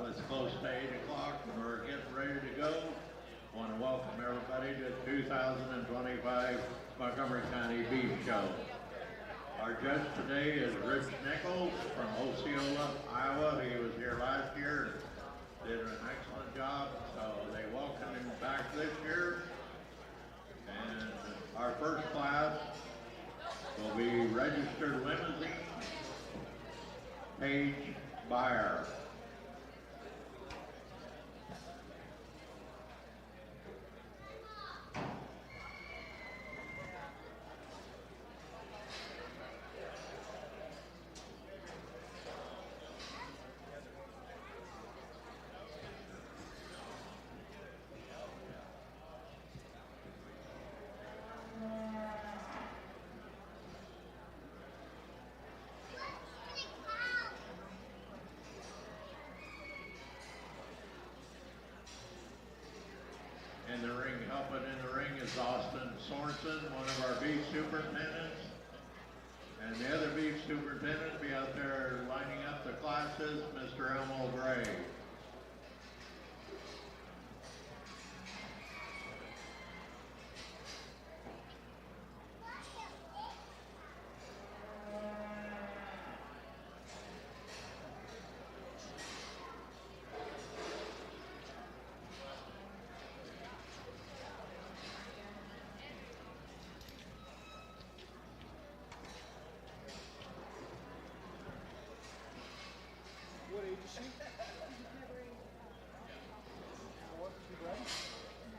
It's close to 8 o'clock and we're getting ready to go. I want to welcome everybody to the 2025 Montgomery County Beef Show. Our judge today is Rich Nichols from Osceola, Iowa. He was here last year and did an excellent job, so they welcomed him back this year. And our first class will be registered limousine, Paige Buyer. In the ring, helping in the ring is Austin Sorensen, one of our beef superintendents. And the other beef superintendent be out there lining up the classes, Mr. Elmo Gray. What age is she? What? She ready?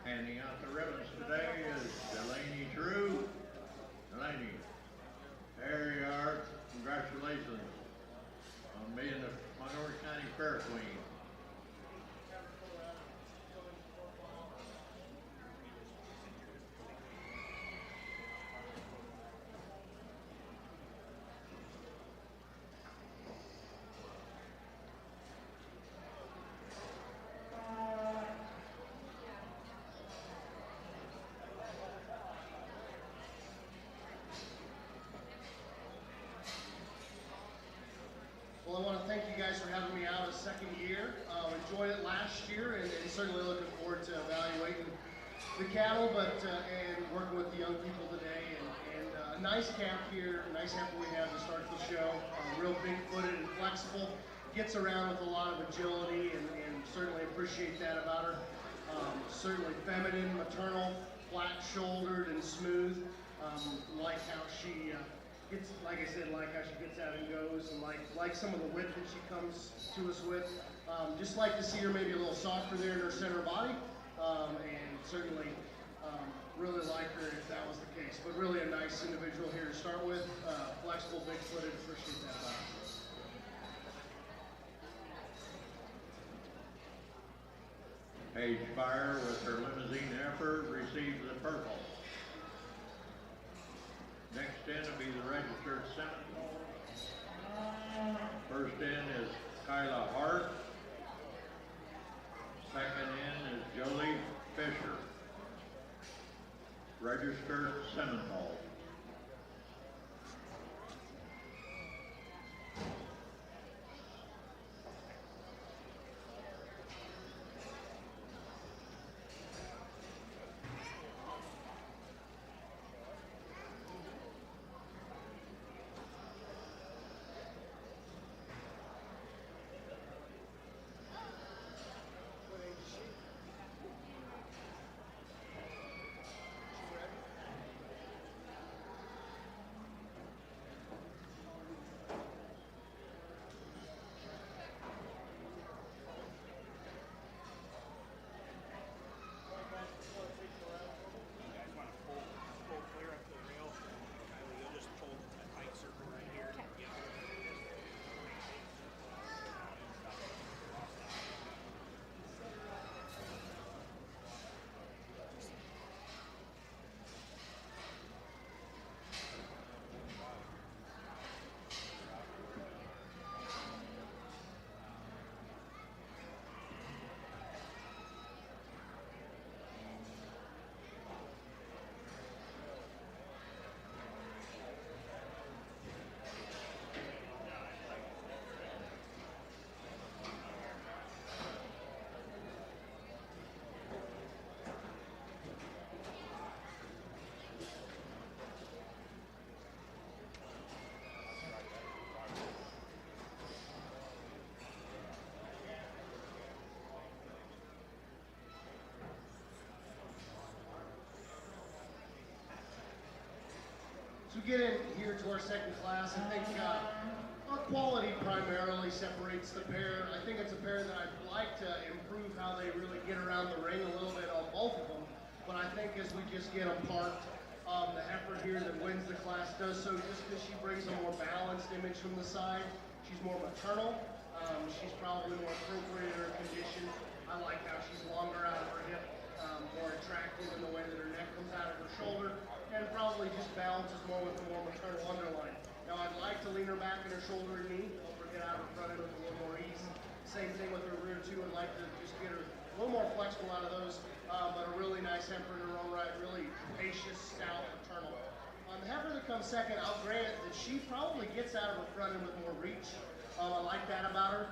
Handing out the ribbons today is Delaney True. Delaney, there you are. Congratulations on being the Montgomery County Fair Queen. Well, I want to thank you guys for having me out a second year. Enjoyed it last year and certainly looking forward to evaluating the cattle, and working with the young people today. And a nice camp here, a nice heifer we have to start the show. Real big-footed and flexible. Gets around with a lot of agility and certainly appreciate that about her. Certainly feminine, maternal, flat-shouldered and smooth. Like how she gets, like I said, like how she gets out and goes, and like some of the width that she comes to us with. Just like to see her maybe a little softer there in her center body, and certainly really like her if that was the case. But really a nice individual here to start with, flexible, big-footed, appreciate that about her. Paige Buyer with her limousine heifer receives the purple. Next in will be the registered Seminole. First in is Kyla Hart. Second in is Jolie Fisher. Registered Seminole. What age is she? She ready? get in here to our second class, I think our quality primarily separates the pair. I think it's a pair that I'd like to improve how they really get around the ring a little bit on both of them. But I think as we just get them parked, the heifer here that wins the class does so just because she brings a more balanced image from the side. She's more maternal. She's probably more appropriate in her condition. I like how she's longer out of her hip, more attractive in the way that her neck comes out of her shoulder, and probably just balances more with the more maternal underline. Now I'd like to lean her back in her shoulder and knee, help her get out of front end with a little more ease. Same thing with her rear too. I'd like to just get her a little more flexible out of those, but a really nice heifer in her own right, really capacious, stout, maternal. On the heifer that comes second, I'll grant that she probably gets out of her front end with more reach. I like that about her.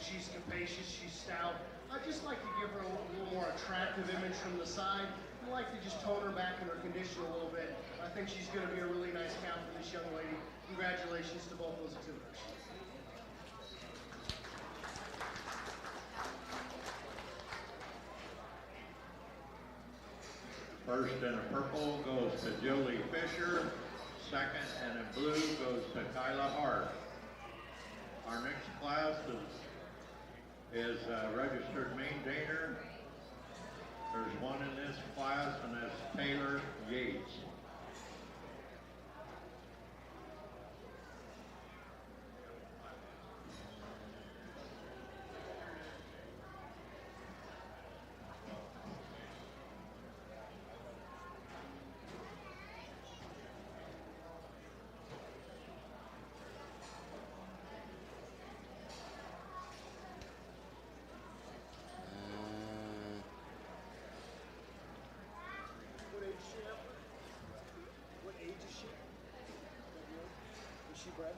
She's capacious, she's stout. I just like to give her a little more attractive image from the side. I like to just tone her back in her condition a little bit. I think she's going to be a really nice cow for this young lady. Congratulations to both those exhibitors. First in purple goes to Julie Fisher. Second and in blue goes to Kyla Hart. Our next class is registered maintainer. There's one in this class, and that's Taylor Yates. What age is she? Is she bred?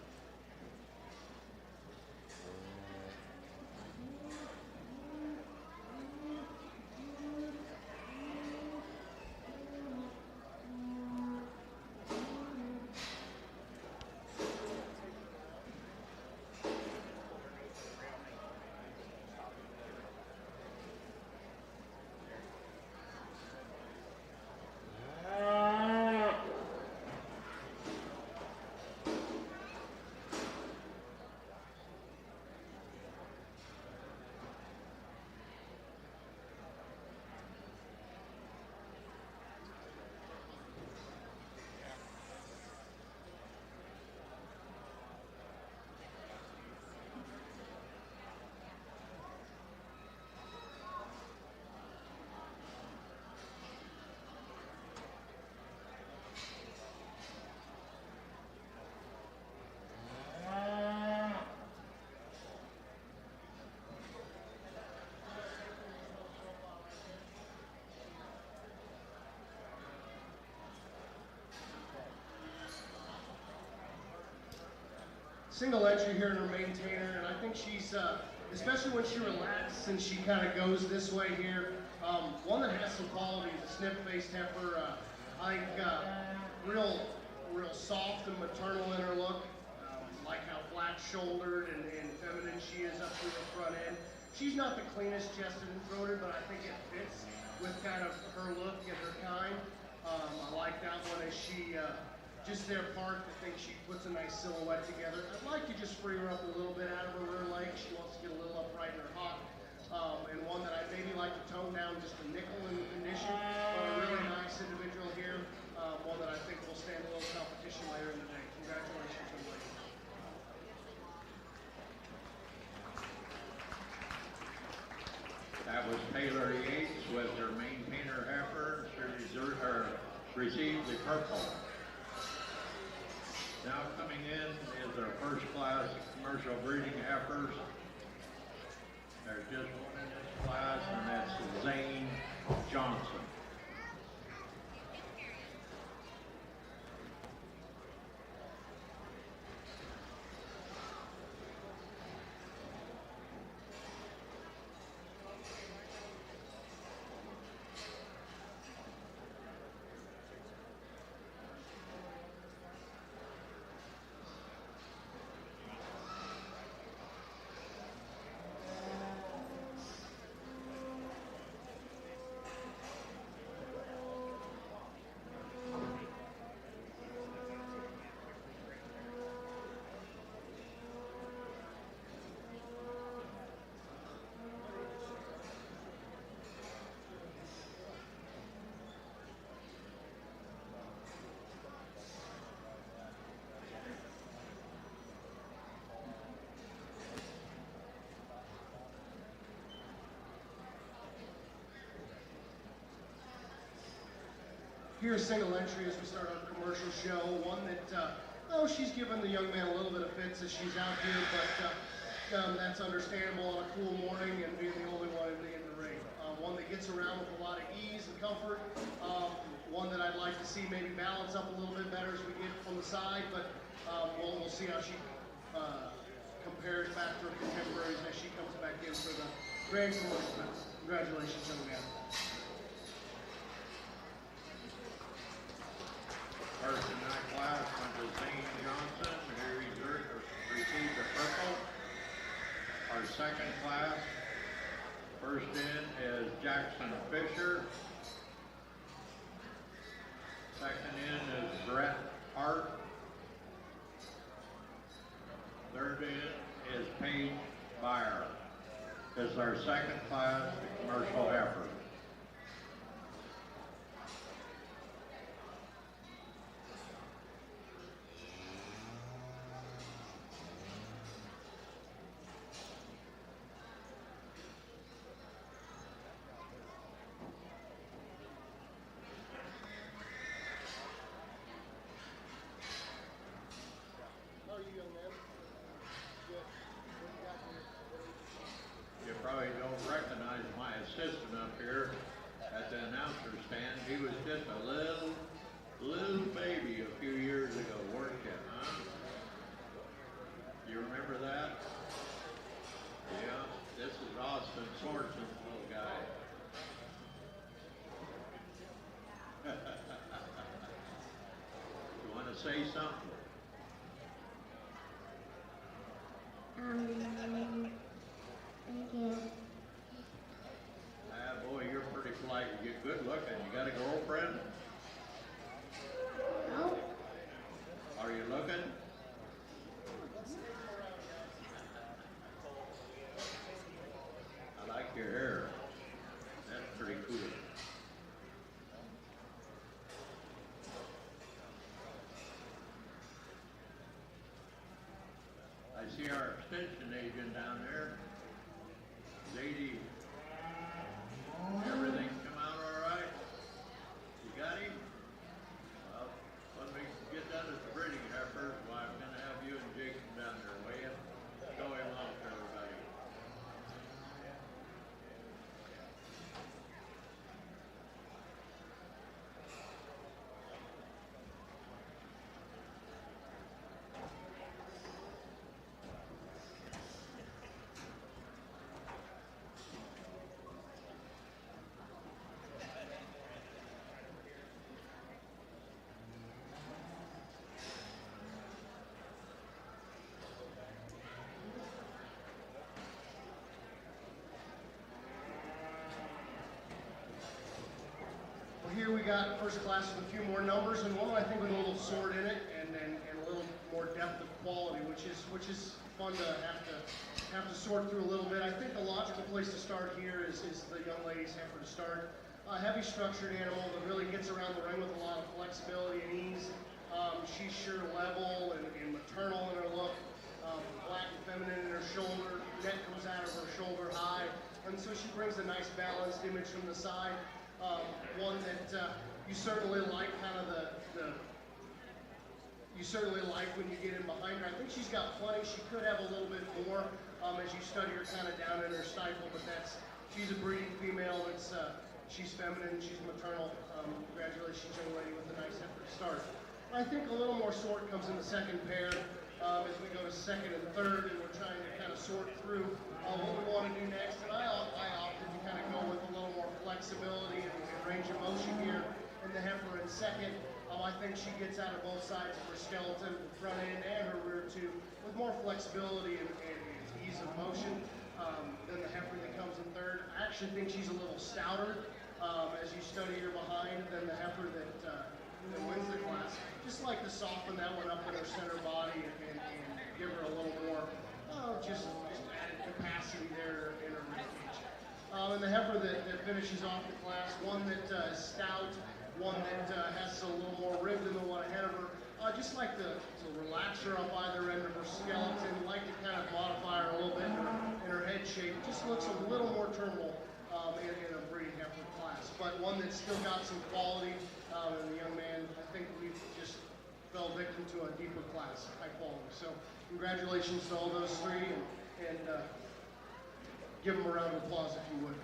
Single entry here in her maintainer, and I think she's, especially when she relaxes and she kind of goes this way here, one that has some qualities, a snip-faced heifer, I think real soft and maternal in her look, like how flat-shouldered and feminine she is up through the front end. She's not the cleanest chested and throated, but I think it fits with kind of her look and her kind. I like that one as she just there parked. I think she puts a nice silhouette together. I'd like to just free her up a little bit out of her rear leg. She wants to get a little upright in her hock. And one that I'd maybe like to tone down just a nickel in the condition, but a really nice individual here. One that I think will stand a little competition later in the day. Congratulations, young lady. That was Taylor Yates with her maintainer heifer. She received the purple. Now coming in is our first class commercial breeding heifers. There's just one in this class, and that's Zane Johnson. here, a single entry as we start our commercial show. One that, oh, she's giving the young man a little bit of fits as she's out here, but that's understandable on a cool morning and being the only one in the ring. One that gets around with a lot of ease and comfort. One that I'd like to see maybe balance up a little bit better as we get from the side, but we'll see how she compares back to her contemporaries as she comes back in for the grand commercial. Congratulations, young man. First in that class went to Zane Johnson, who received the purple. Our second class, first in is Jackson Fisher. Second in is Brett Hart. Third in is Paige Byer. This is our second class commercial heifer. You probably don't recognize my assistant up here at the announcer stand. He was just a little baby a few years ago, weren't you, huh? You remember that? Yeah, this is Austin Sorensen's little guy. You want to say something? Yeah. Ah, boy, you're pretty polite. You get good looking. You got a girlfriend? No. Are you looking? I like your hair. That's pretty cool. I see our extension agent down there. Zadie, everything come out all right? You got him? Well, when we get done at the breeding heifer, well, I'm going to have you and Jason down there, will you? Show him off to everybody. Here we got first class with a few more numbers, and one I think with a little sword in it, and a little more depth of quality, which is fun to have to sort through a little bit. I think the logical place to start here is the young lady's heifer to start. A heavy structured animal that really gets around the ring with a lot of flexibility and ease. She's sure level and maternal in her look, black and feminine in her shoulder, neck comes out of her shoulder high, and so she brings a nice balanced image from the side. One that you certainly like, kind of you certainly like when you get in behind her. I think she's got plenty. She could have a little bit more as you study her kind of down in her stifle, but she's a breeding female. She's feminine, she's maternal. Congratulations, young lady, with a nice effort to start. I think a little more sort comes in the second pair as we go to second and third, and we're trying to kind of sort through what we want to do next. And I opted to kind of go with a little more flexibility and range of motion here in the heifer in second. I think she gets out of both sides of her skeleton, the front end and her rear too, with more flexibility and ease of motion than the heifer that comes in third. I actually think she's a little stouter as you study her behind than the heifer that wins the class. Just like to soften that one up in her center body and give her a little more just added capacity there in her ribcage. And the heifer that finishes off the class, one that is stout, one that has a little more rib than the one ahead of her. Just like to relax her up either end of her skeleton, like to kind of modify her a little bit in her head shape. Just looks a little more terminal in a breeding heifer class, but one that's still got some quality And the young man, I think we just fell victim to a deeper class, high quality. So congratulations to all those three, and give them a round of applause if you would.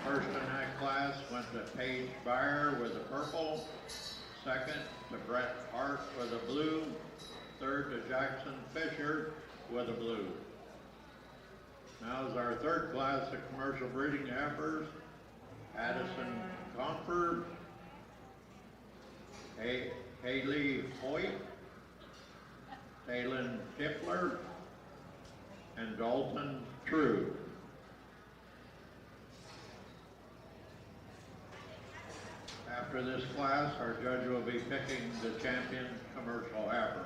First in that class went to Paige Byer with the purple. Second to Brett Hart with the blue. Third to Jackson Fisher with the blue. Now is our third class of commercial breeding heifers. Addison Confer, Haley Hoyt, Taylin Tippler, and Dalton True. After this class, our judge will be picking the champion commercial heifer.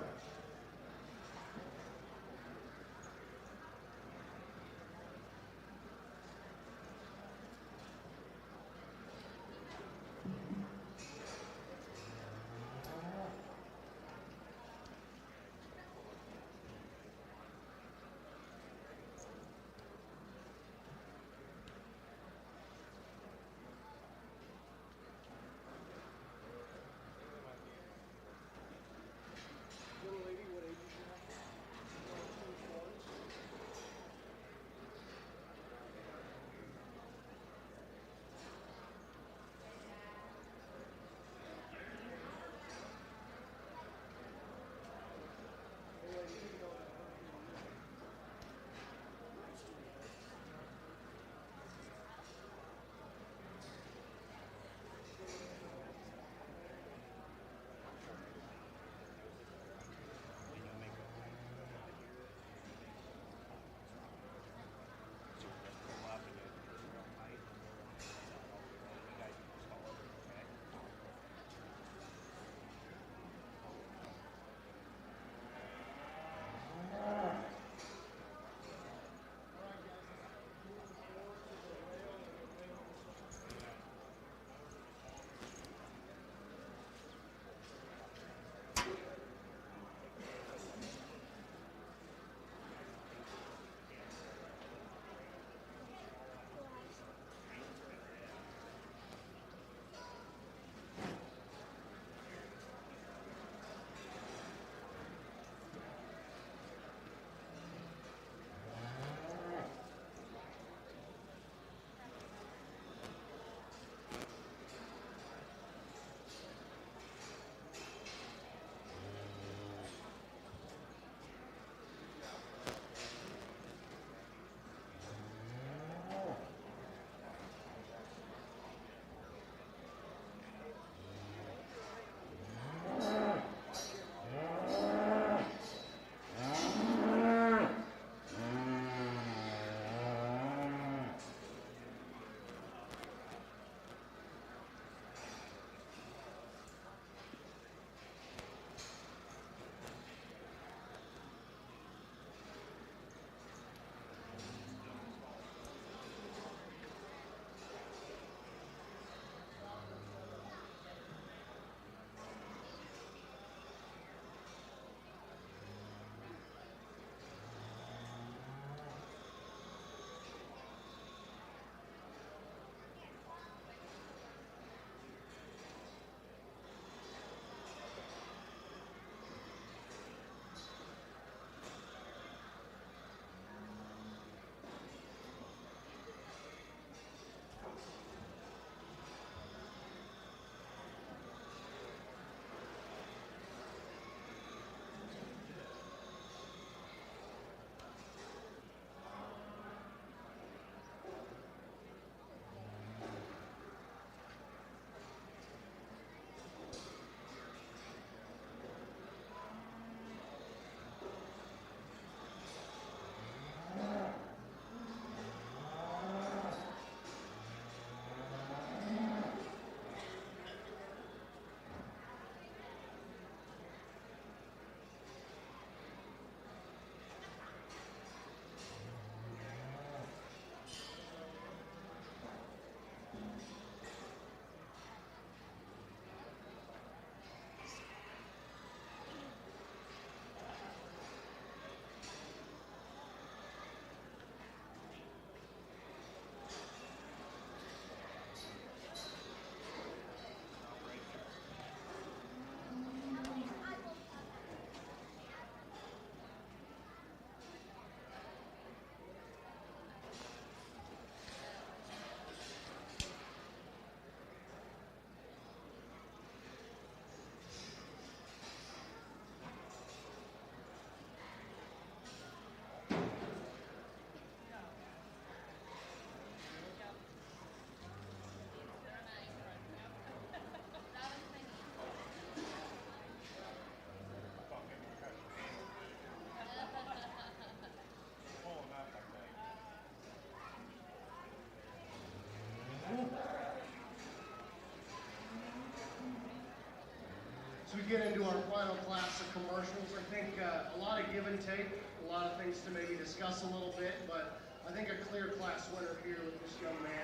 get into our final class of commercials, I think a lot of give and take, a lot of things to maybe discuss a little bit, but I think a clear class winner here with this young man.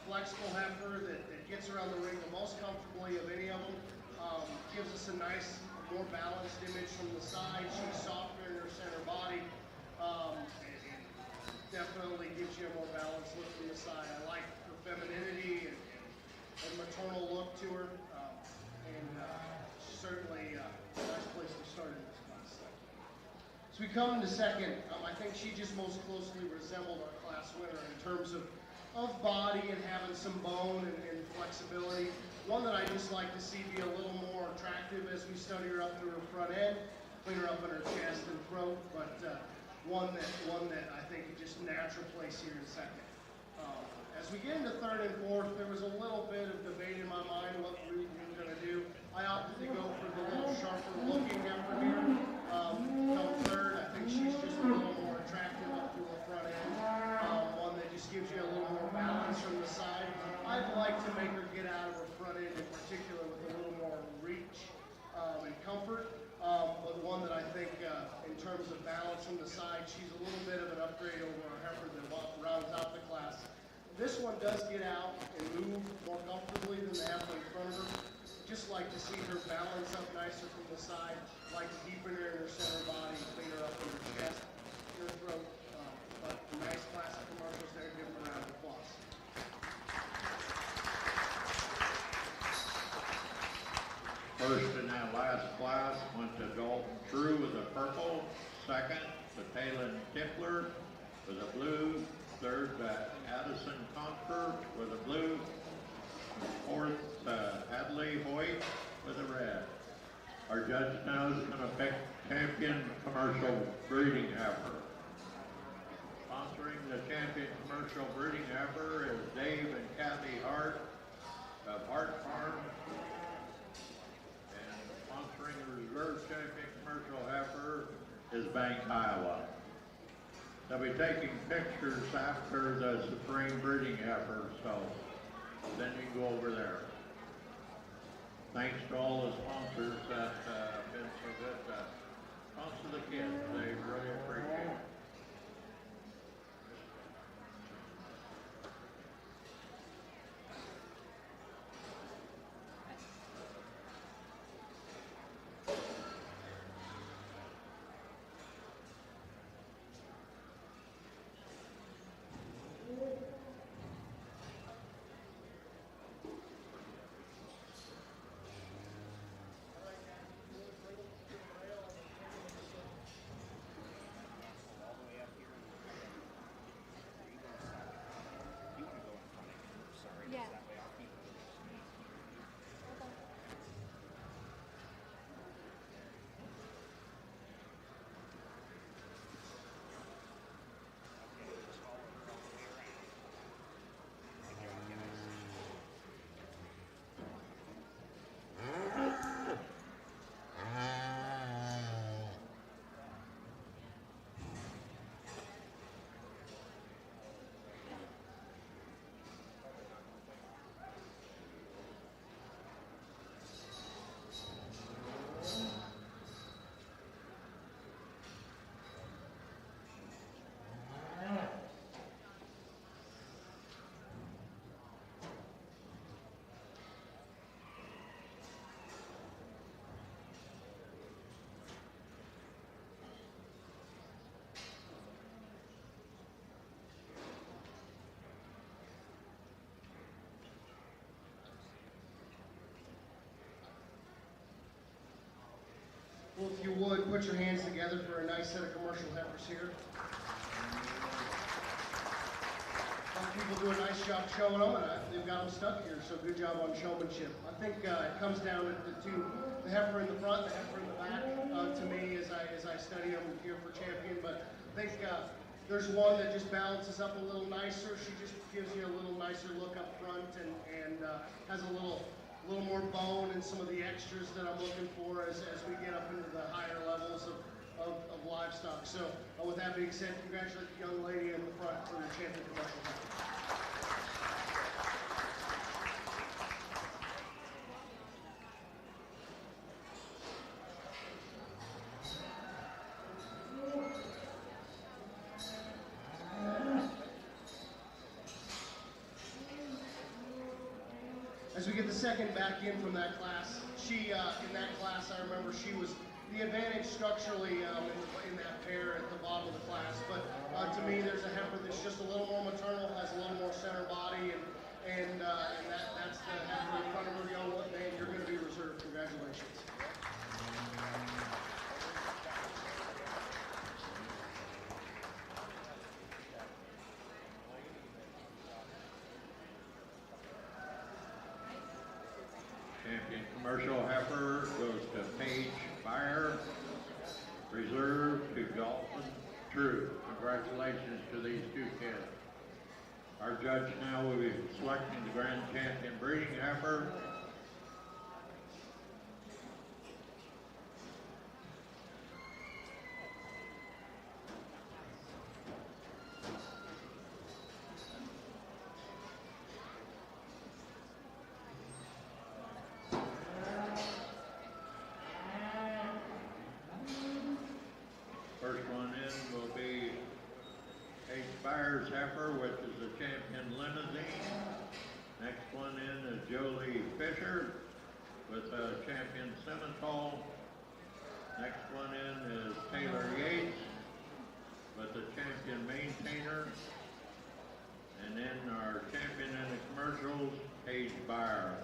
Flexible heifer that gets around the ring the most comfortably of any of them. Gives us a nice, more balanced image from the side. She's softer in her center body. It definitely gives you a more balanced look from the side. I like her femininity and maternal look to her. Certainly a nice place to start in this class. So we come to second. I think she just most closely resembled our class winner in terms of body and having some bone and flexibility. One that I just like to see be a little more attractive as we study her up through her front end, clean her up in her chest and throat, but one that I think is just natural place here in second. As we get into third and fourth, there was a little bit of debate in my mind what route we were going to do. I opted to go for the little sharper looking heifer here. Come third, I think she's just a little more attractive up through the front end. One that just gives you a little more balance from the side. I'd like to make her get out of her front end in particular with a little more reach and comfort. But one that I think in terms of balance from the side, she's a little bit of an upgrade over our heifer that rounds out the class. This one does get out and move more comfortably than the heifer in front of her. Just like to see her balance up nicer from the side. Like to deepen her in her center body, clean her up in her chest, in her throat. But nice class of commercials there. Give them a round of applause. First in that last class went to Dalton True with a purple. Second to Talon Tippler with a blue. Third, Addison Confer with a blue. Fourth, Hadley Hoyt with a red. Our judge now is going to pick champion commercial breeding heifer. Sponsoring the champion commercial breeding heifer is Dave and Kathy Hart of Hart Farm. And sponsoring the reserve champion commercial heifer is Bank, Iowa. They'll be taking pictures after the Supreme breeding heifer, so then you can go over there. Thanks to all the sponsors that have been so good to sponsor the kids. They really appreciate it. Well, if you would, put your hands together for a nice set of commercial heifers here. Some people do a nice job showing them, and they've got them stuck here, so good job on showmanship. I think it comes down to the heifer in the front, the heifer in the back, to me, as I study them here for champion. But I think there's one that just balances up a little nicer. She just gives you a little nicer look up front and has a little more bone and some of the extras that I'm looking for as we get up into the higher levels of livestock. So with that being said, congratulate the young lady in the front for the champion commercial heifer. As we get the second back in from that class, she, in that class, I remember she was the advantage structurally in that pair at the bottom of the class. But to me, there's a heifer that's just a little more maternal, has a little more center body, and that's the heifer in front of her. Young man, you're going to be reserved. Congratulations. Champion commercial heifer goes to Paige Fire. Reserve to Dalton True. Congratulations to these two kids. Our judge now will be selecting the grand champion breeding heifer. First one in will be Paige Fire's heifer, which is the champion limousine. Next one in is Jolie Fisher with a champion Simmental. Next one in is Taylor Yates with the champion maintainer. And then our champion in the commercials, Paige Fire.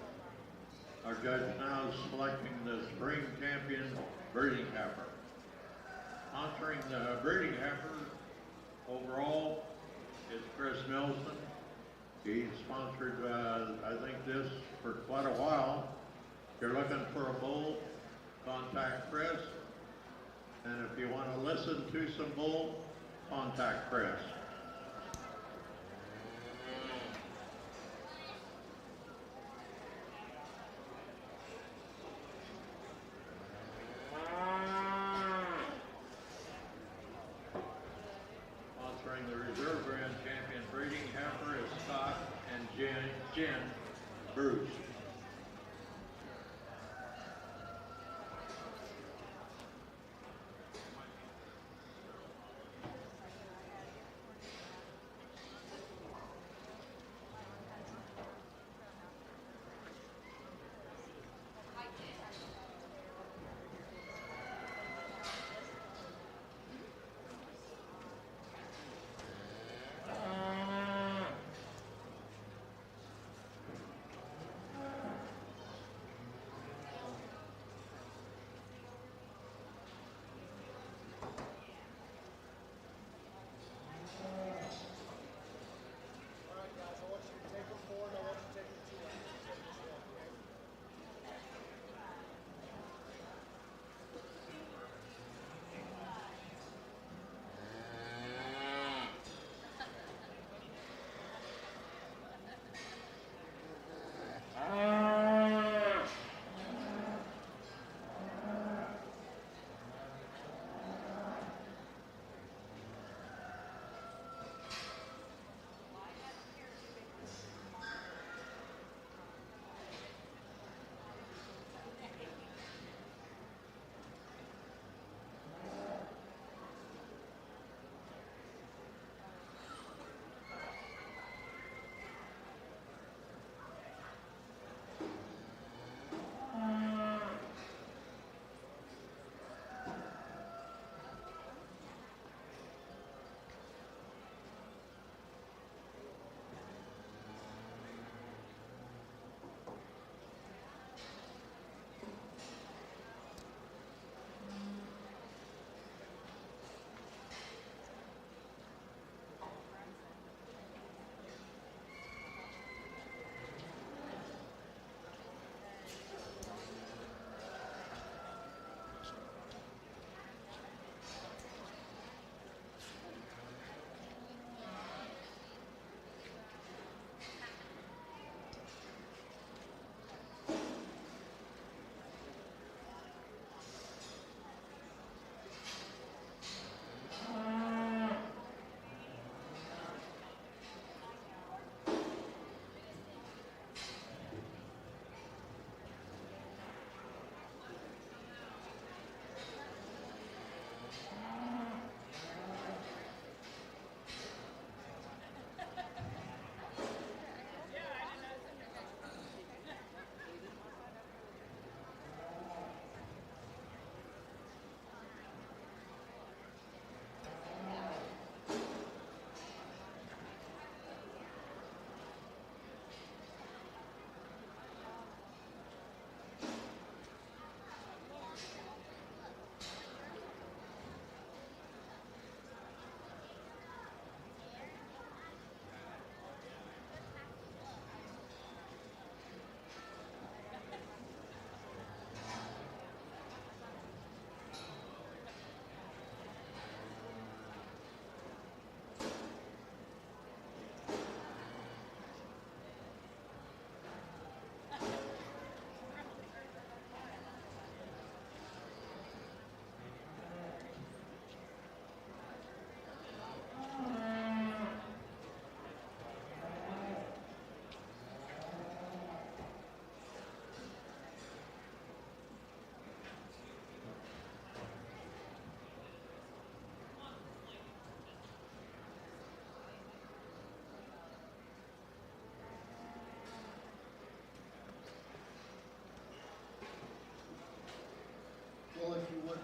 Our judge now is selecting the spring champion breeding heifer. Sponsoring the breeding heifer overall is Chris Nelson. He's sponsored, I think, this for quite a while. If you're looking for a bull, contact Chris. And if you want to listen to some bull, contact Chris. Sponsoring the Reserve Grand Champion breeding heifer is Scott and Jen Bruce.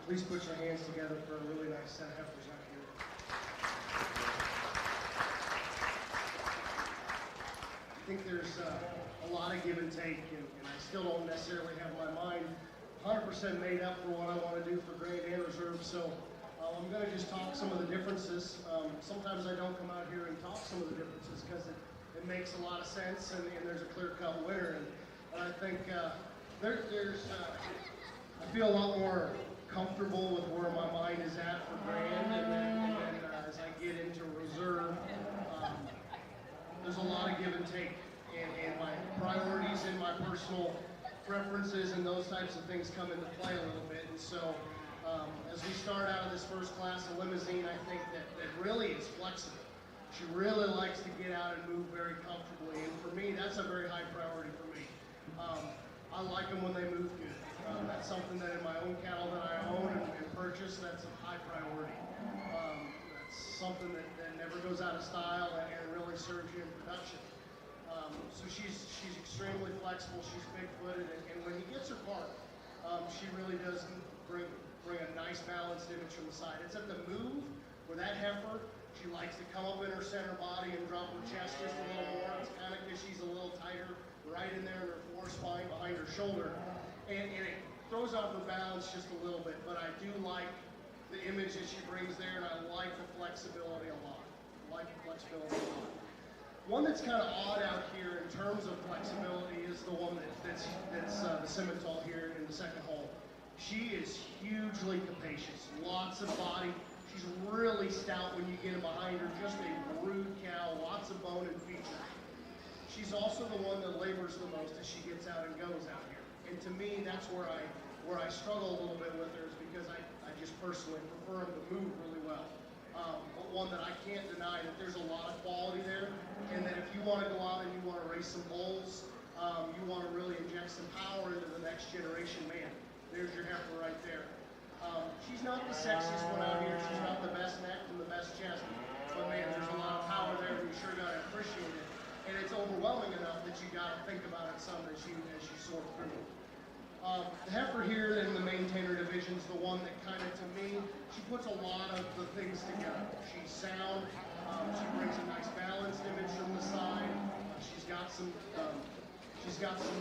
Please put your hands together for a really nice set of heifers out here. I think there's a lot of give and take, and I still don't necessarily have my mind 100% made up for what I want to do for Grand and Reserve, so I'm going to just talk some of the differences. Sometimes I don't come out here and talk some of the differences because it makes a lot of sense, and there's a clear-cut winner, and I think I feel a lot more comfortable with where my mind is at for Grand, and then as I get into Reserve, there's a lot of give and take, and my priorities and my personal preferences and those types of things come into play a little bit. And so as we start out of this first class of limousine, I think that really is flexible. She really likes to get out and move very comfortably, and for me, that's a very high priority for me. I like them when they move good. That's something that in my own cattle that I own and purchase, that's a high priority. That's something that never goes out of style and really serves you in production. So she's extremely flexible, she's big-footed, and when he gets her part, she really does bring a nice balanced image from the side. It's at the move where that heifer, she likes to come up in her center body and drop her chest just a little more. It's kind of because she's a little tighter right in there in her floor spine behind her shoulder. And it throws off her balance just a little bit, but I do like the image that she brings there, and I like the flexibility a lot. One that's kind of odd out here in terms of flexibility is the one that's the Simmental here in the second hole. She is hugely capacious, lots of body. She's really stout when you get in behind her, just a brood cow, lots of bone and feature. She's also the one that labors the most as she gets out and goes out here. And to me, that's where I struggle a little bit with her, is because I just personally prefer them to move really well. But one that I can't deny that there's a lot of quality there, and that if you want to go out and you want to race some bulls, you want to really inject some power into the next generation, man, there's your heifer right there. She's not the sexiest one out here, she's not the best neck and the best chest, but man, there's a lot of power there, and you sure got to appreciate it. And it's overwhelming enough that you got to think about it some as you sort through it. The heifer here in the maintainer division is the one that kind of, to me, she puts a lot of the things together. She's sound, she brings a nice balanced image from the side, she's got some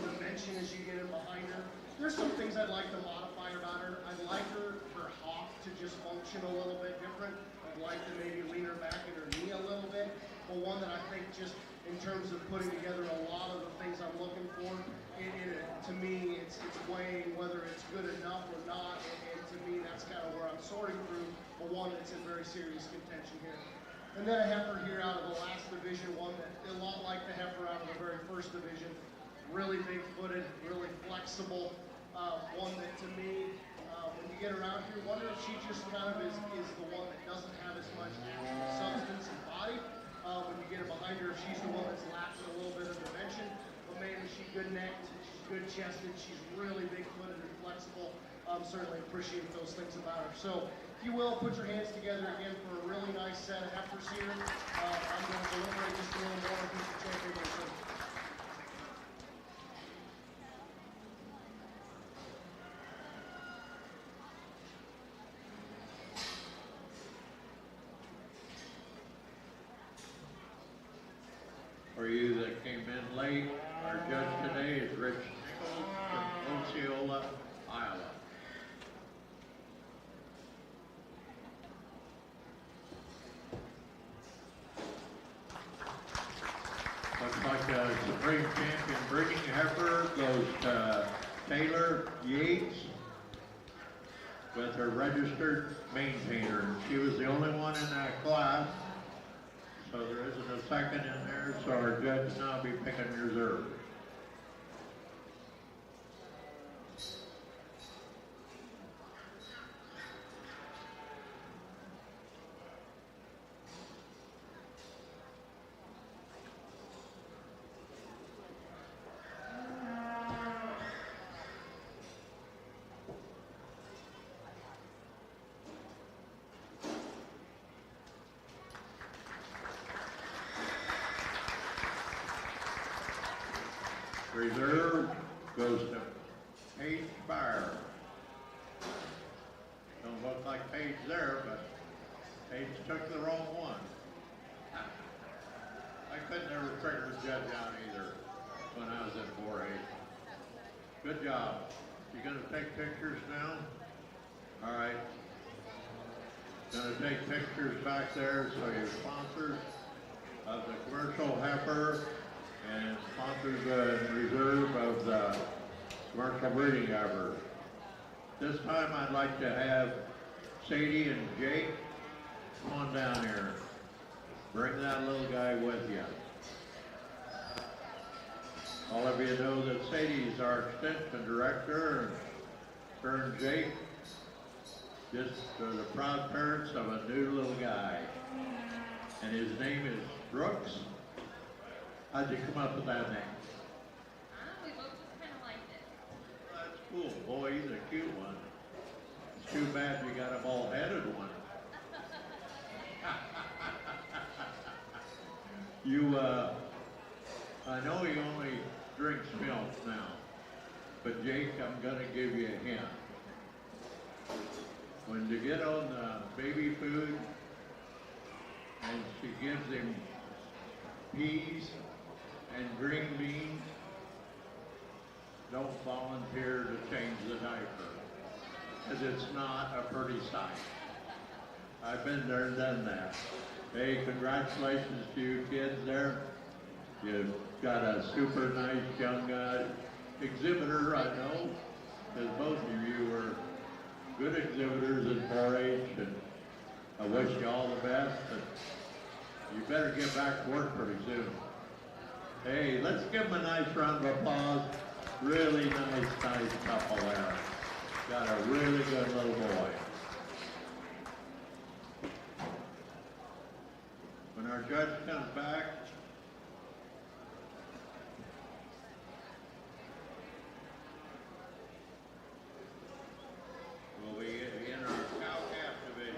dimension as you get in behind her. There's some things I'd like to modify about her. I'd like her hock to just function a little bit different. I'd like to maybe lean her back in her knee a little bit, but one that I think just in terms of putting together a lot of the things I'm looking for, to me, it's weighing whether it's good enough or not, and to me, that's kind of where I'm sorting through, but one that's in very serious contention here. And then a heifer here out of the last division, one that a lot like the heifer out of the very first division, really big-footed, really flexible, one that to me, when you get her out here, wonder if she just kind of is the one that doesn't have as much actual substance and body. When you get her behind her, she's the one that's lacking a little bit of dimension. But man, is she good-necked, she's good-chested, she's really big-footed and flexible. Certainly appreciate those things about her. So, if you will, put your hands together again for a really nice set of heifers here. I'm going to deliberate just a little more piece of championship. For you that came in late, our judge today is Rich Nichols from Osceola, Iowa. Looks like the Supreme Champion breeding heifer goes to Taylor Yates with her registered maintainer. She was the only one in that class. So there isn't a second in there, so our judge will now be picking reserve. Reserve goes to Paige Byer. there, but Age took the wrong one. I couldn't ever figure the judge out either when I was in 4-H. Good job. You gonna take pictures now? All right. Gonna take pictures back there, so your sponsors of the commercial heifer and sponsors in reserve of the commercial breeding heifer. This time I'd like to have Sadie and Jake come on down here. Bring that little guy with you. All of you know that Sadie's our extension director, and her and Jake just are the proud parents of a new little guy. And his name is Brooks. How'd you come up with that name? We both just kind of liked it. That's cool. Boy, he's a cute one. It's too bad you got a bald-headed one. I know he only drinks milk now, but Jake, I'm gonna give you a hint. When you get on the baby food and she gives him peas and green beans, don't volunteer to change the diaper, because it's not a pretty sight. I've been there and done that. Hey, congratulations to you kids there. You've got a super nice young exhibitor, I know, because both of you were good exhibitors in 4-H, and I wish you all the best, but you better get back to work pretty soon. Hey, let's give them a nice round of applause. Really nice couple there. Got a really good little boy. When our judge comes back, we'll be in our cow-calf division.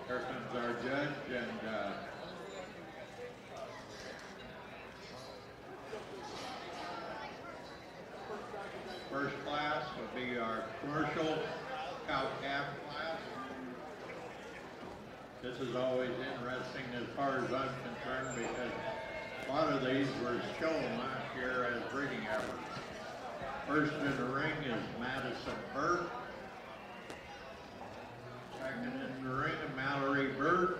Here comes our judge, and first class would be our commercial cow-calf class. This is always interesting as far as I'm concerned, because a lot of these were shown last year as breeding heifers. First in the ring is Madison Burt. Second in the ring is Mallory Burt.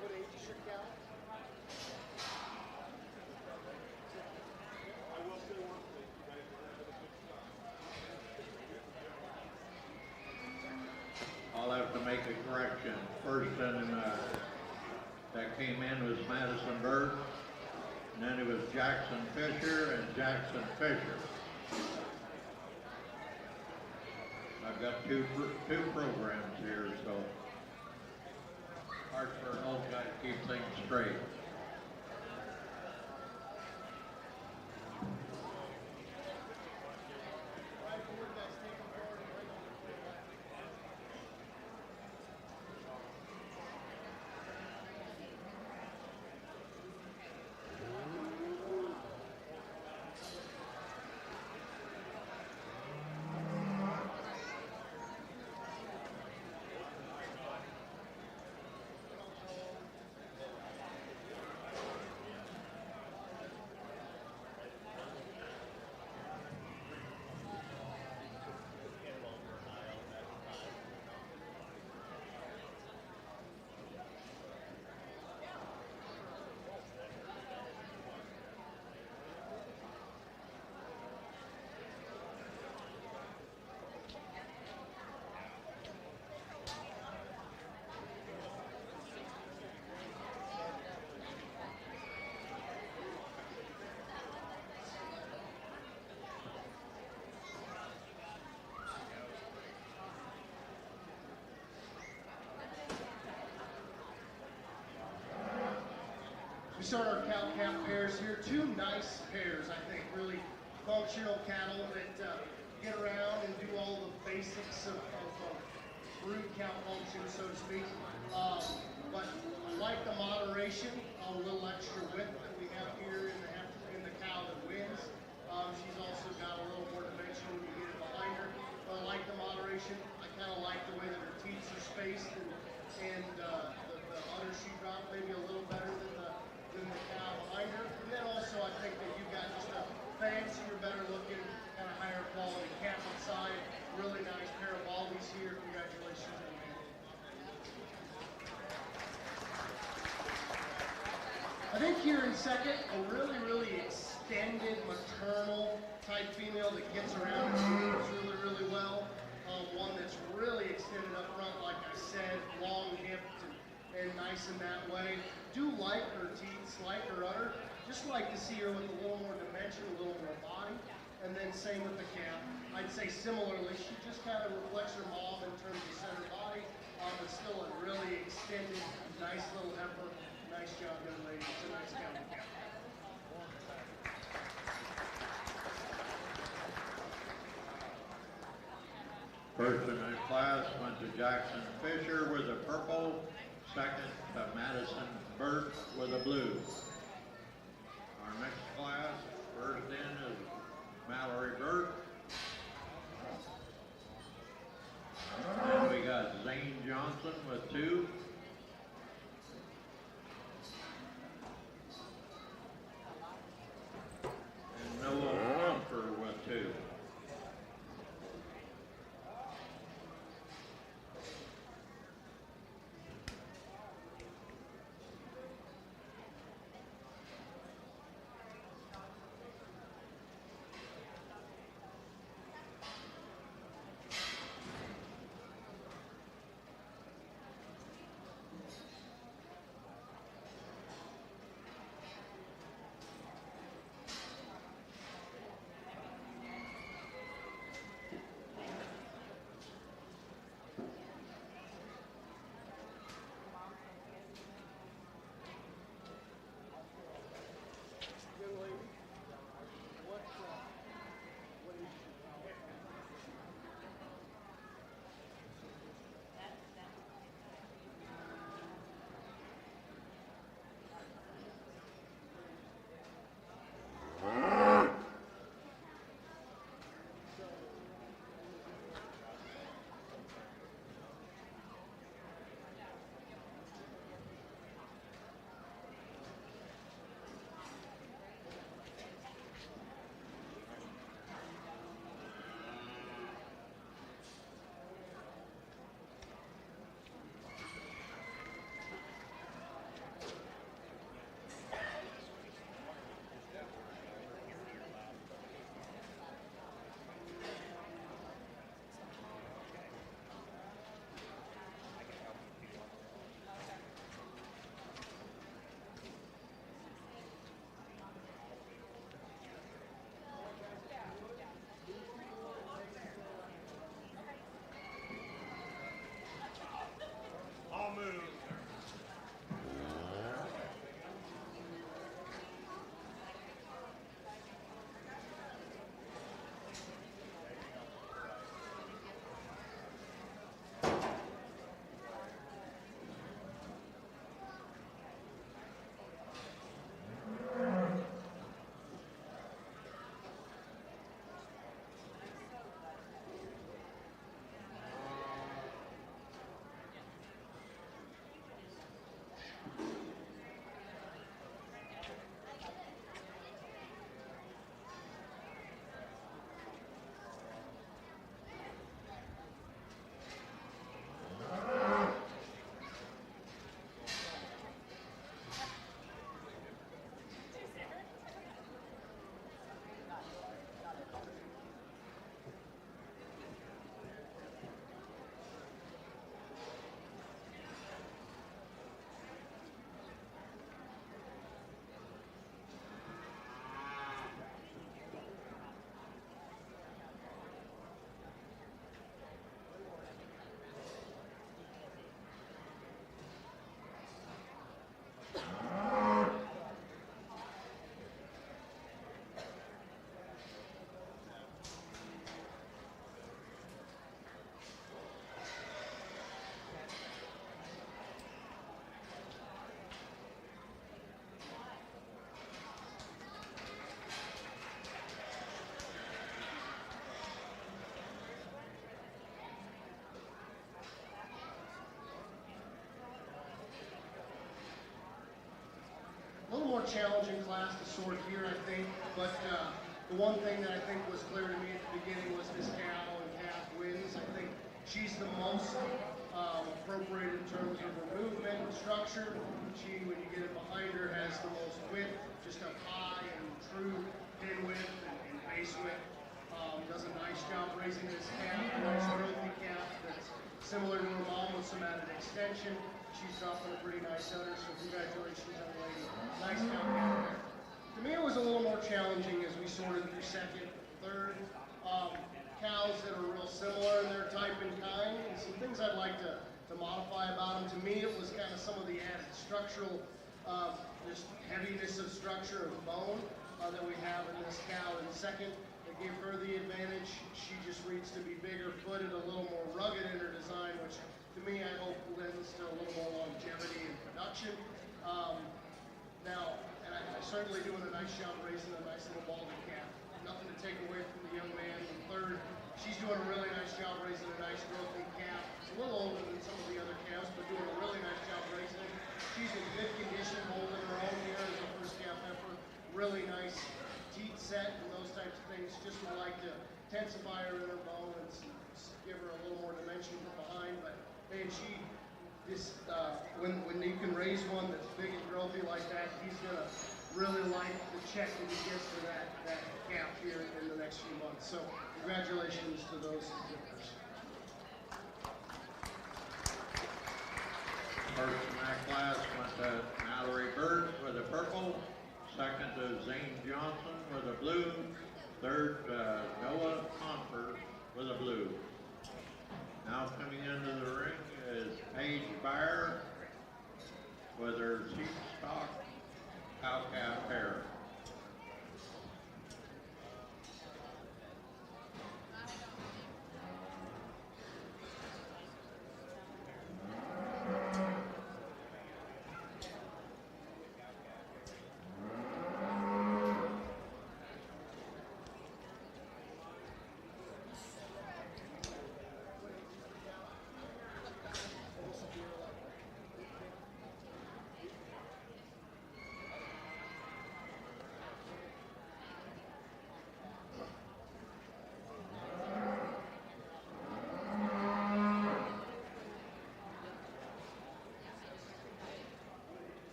What age is your cow? I will say one thing, you guys are having a good start. I'll have to make a correction. First in that came in was Madison Burt, and then it was Jackson Fisher and Jackson Fisher. I've got two programs here, so hard for an old guy to keep things straight. We start our cow calf pairs here. Two nice pairs, I think, really functional cattle that get around and do all the basics of brood cow function, so to speak. But I like the moderation, a little extra width that we have here in the cow that wins. She's also got a little more dimension when you get it behind her. But I like the moderation. I kind of like the way that her teats are spaced and the udder she dropped maybe a little better than the cow behind her. And then also I think that you've got just a fancier, better looking, kind of higher quality calf inside. Really nice pair of baldies here. Congratulations. I think here in second, a really, really extended maternal type female that gets around and moves really, really well. One that's really extended up front, like I said, long hipped and nice in that way. Do like her teeth, like her udder. Just like to see her with a little more dimension, a little more body. And then same with the calf. I'd say similarly, she just kind of reflects her mom in terms of center body, but still a really extended, nice little heifer. Nice job, young lady. It's a nice cow. First in that class went to Jackson Fisher with a purple. Second to Madison Burt with a blue. Our next class, first in is Mallory Burt. Then we got Zane Johnson with 2. And Noah Comfort with 2. more challenging class to sort here, I think, but the one thing that I think was clear to me at the beginning was Miss Cal and calf wins. I think she's the most appropriate in terms of her movement and structure. She, when you get it behind her, has the most width, just a high and true pin width and base width. Does a nice job raising this calf, a nice growthy calf that's similar to her mom with some added extension. She's dropping a pretty nice udder, so congratulations, young lady. Nice cow calf there. To me, it was a little more challenging as we sorted through second, third. Cows that are real similar in their type and kind, and some things I'd like to modify about them. To me, it was kind of some of the added structural, just heaviness of structure of bone that we have in this cow in second. It gave her the advantage. She just reads to be bigger footed, a little more rugged in her design, which to me I hope lends to a little more longevity and production. Now, and I certainly doing a nice job raising a nice little balding calf. Nothing to take away from the young man in third. She's doing a really nice job raising a nice growthy calf. It's a little older than some of the other calves, but doing a really nice job raising it. She's in good condition, holding her own here as a first calf effort. Really nice teat set and those types of things. Just would like to intensify her in her bone and give her a little more dimension from behind. But man, she this when you can raise one that's big and growthy like that, he's gonna really like the check that he gets for that calf here in the next few months. So congratulations to those exhibitors. First in that class went to Mallory Bird with a purple. Second to Zane Johnson with a blue. Third, Noah Confer with a blue. Now coming into the ring is Paige Beyer with her sheep stock cow-calf pair.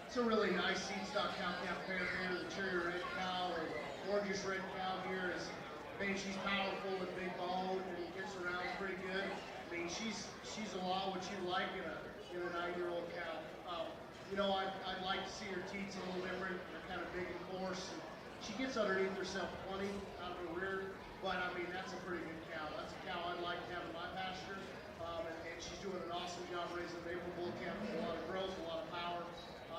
It's a really nice seed stock cow-calf pair here. The cherry red cow or orangish red cow here is, man, she's powerful with big bone and gets around pretty good. I mean, she's a lot what you like in a 9-year-old cow. You know, I'd like to see her teats a little different. They're kind of big and coarse. And she gets underneath herself plenty out of her rear, but I mean, that's a pretty good cow. That's a cow I'd like to have in my pasture. And she's doing an awesome job raising a Maple bull calf with a lot of growth, a lot of power.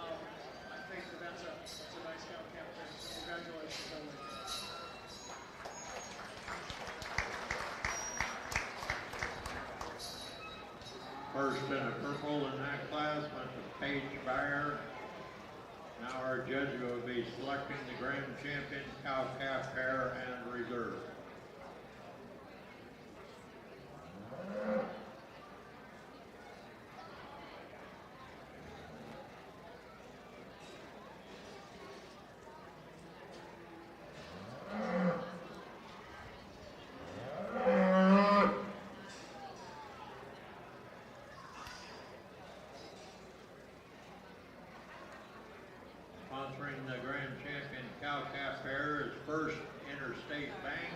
I think that's a nice cow calf there. So congratulations on that. First in a purple in that class went to Paige Beyer. Now our judge will be selecting the grand champion cow-calf pair and reserve. Sponsoring the grand champion cow-calf pair is First Interstate Bank.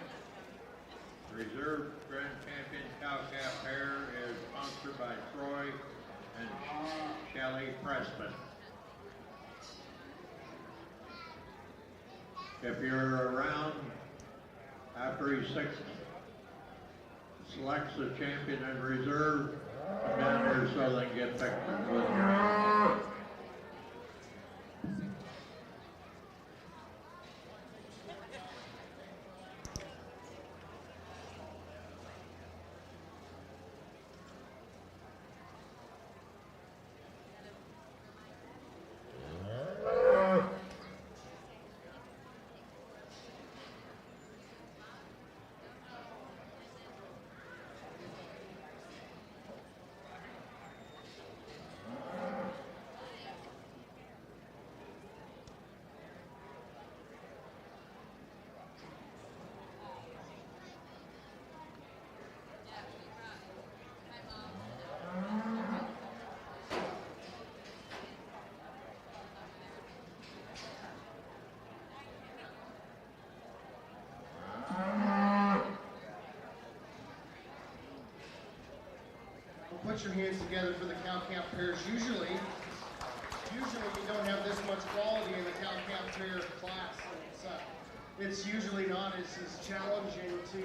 Reserve grand champion cow-calf pair is sponsored by Troy and Shelley Preston. If you're around after he's 6, selects the champion and reserve, come down here so they can get pictures with you. put your hands together for the cow-calf pairs. Usually you don't have this much quality in the cow-calf pair class. It's usually not as challenging to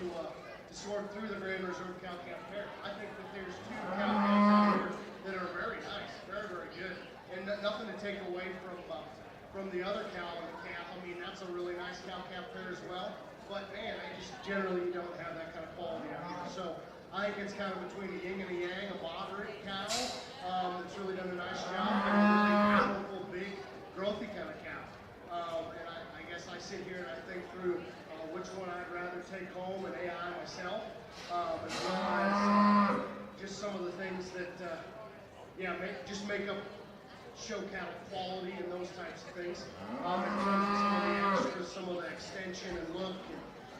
sort through the Grand Reserve cow-calf pair. I think that there's two cow-calves out here that are very nice, very, very good. And nothing to take away from the other cow and the calf. I mean, that's a really nice cow-calf pair as well. But man, I just generally don't have that kind of quality out here. So I think it's kind of between a yin and a yang, a moderate cow that's really done a nice job, and a really powerful, big, growthy kind of cow. And I guess I sit here and I think through which one I'd rather take home and AI myself, as well as just some of the things that, make up show cattle quality and those types of things. In terms of some of the extras, some of the extension and look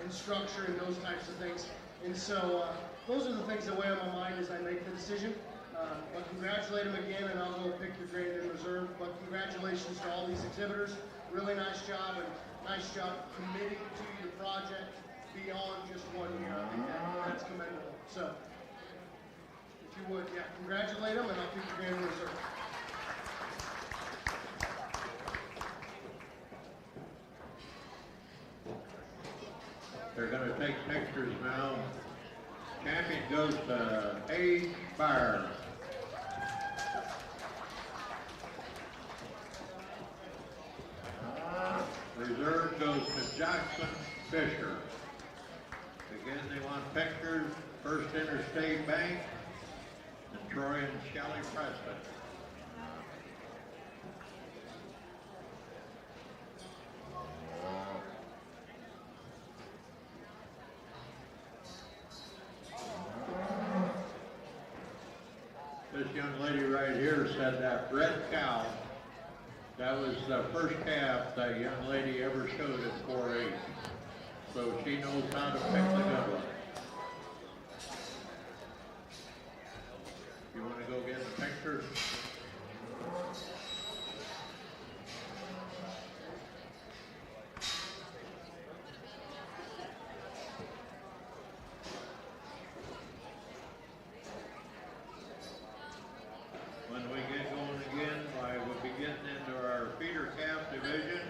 and structure and those types of things. And so those are the things that weigh on my mind as I make the decision. But congratulate them again, and I'll go pick your Grand End Reserve. But congratulations to all these exhibitors. Really nice job, and nice job committing to your project beyond just 1 year. I think that's commendable. So, if you would, congratulate them, and I'll pick your Grand End Reserve. They're going to take pictures now. Champion goes to A. Fire. Reserve goes to Jackson Fisher. Again, they want pictures. First Interstate Bank and Troy and Shelley Preston. This young lady right here said that red cow, that was the first calf that young lady ever showed at 4-H. So she knows how to pick the good one. You want to go get the pictures? When we get going again, we'll be getting into our feeder calf division.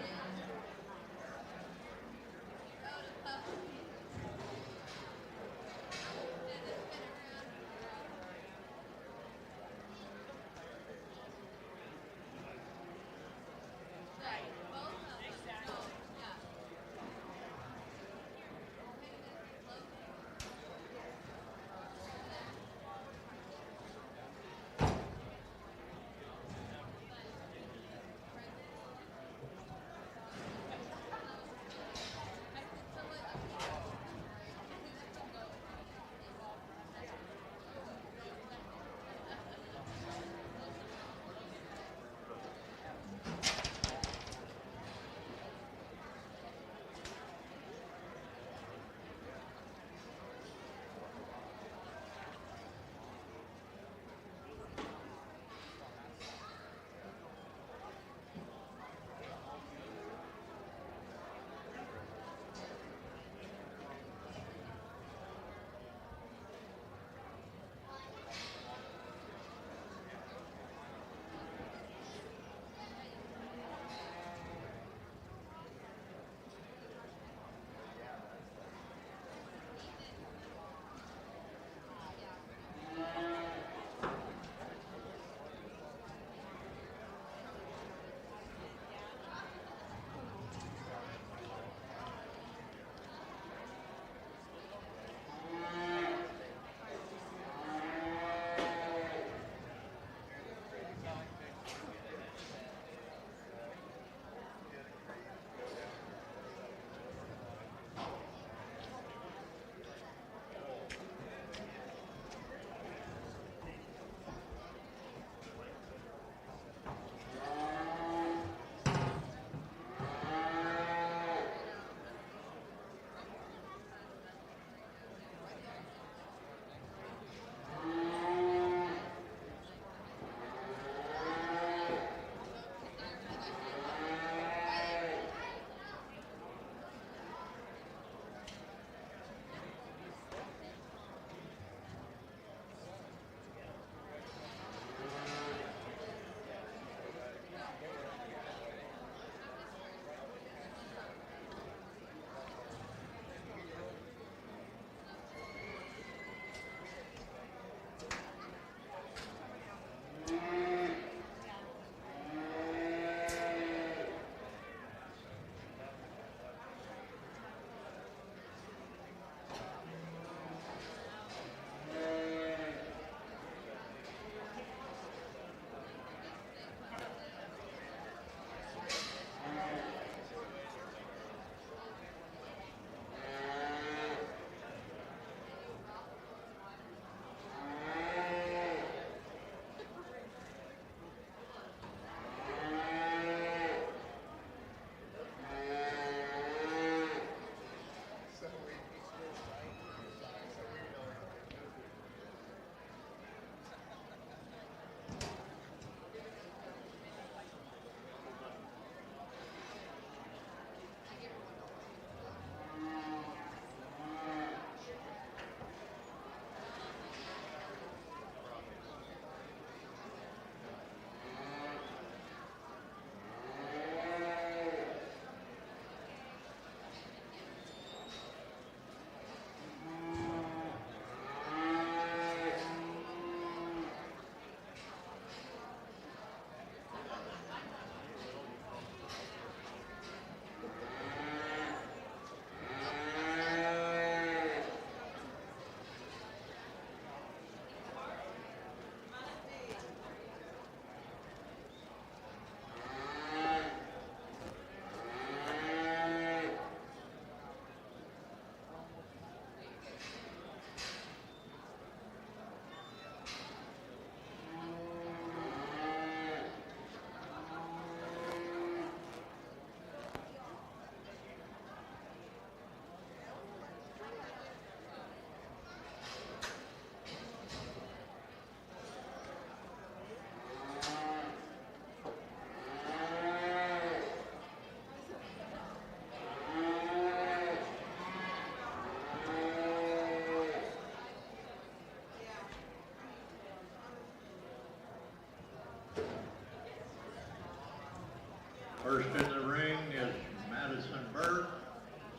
First in the ring is Madison Burt.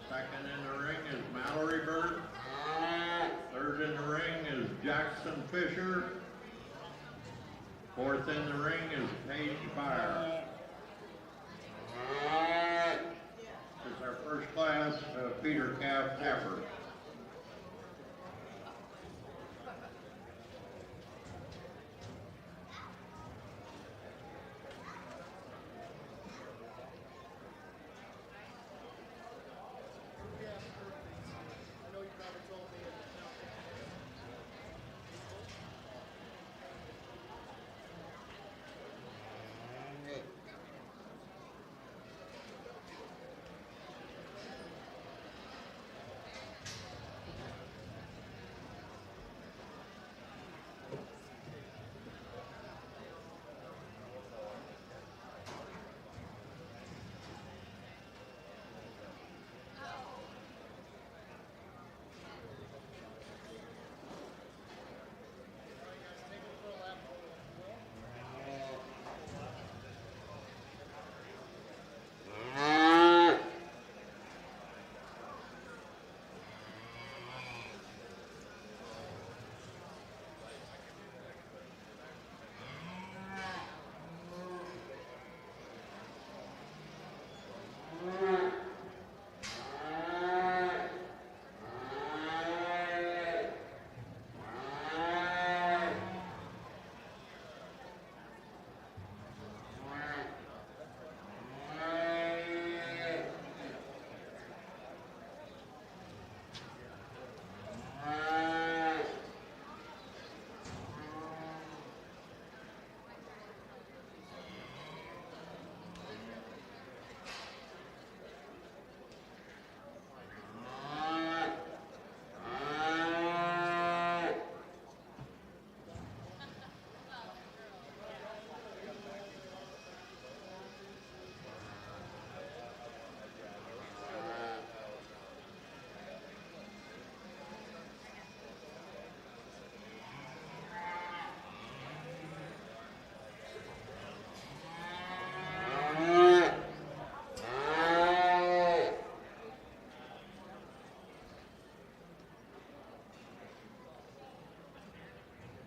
Second in the ring is Mallory Burt. Third in the ring is Jackson Fisher. Fourth in the ring is Paige Fire. This is our first class feeder calf heifer. I know you probably told me.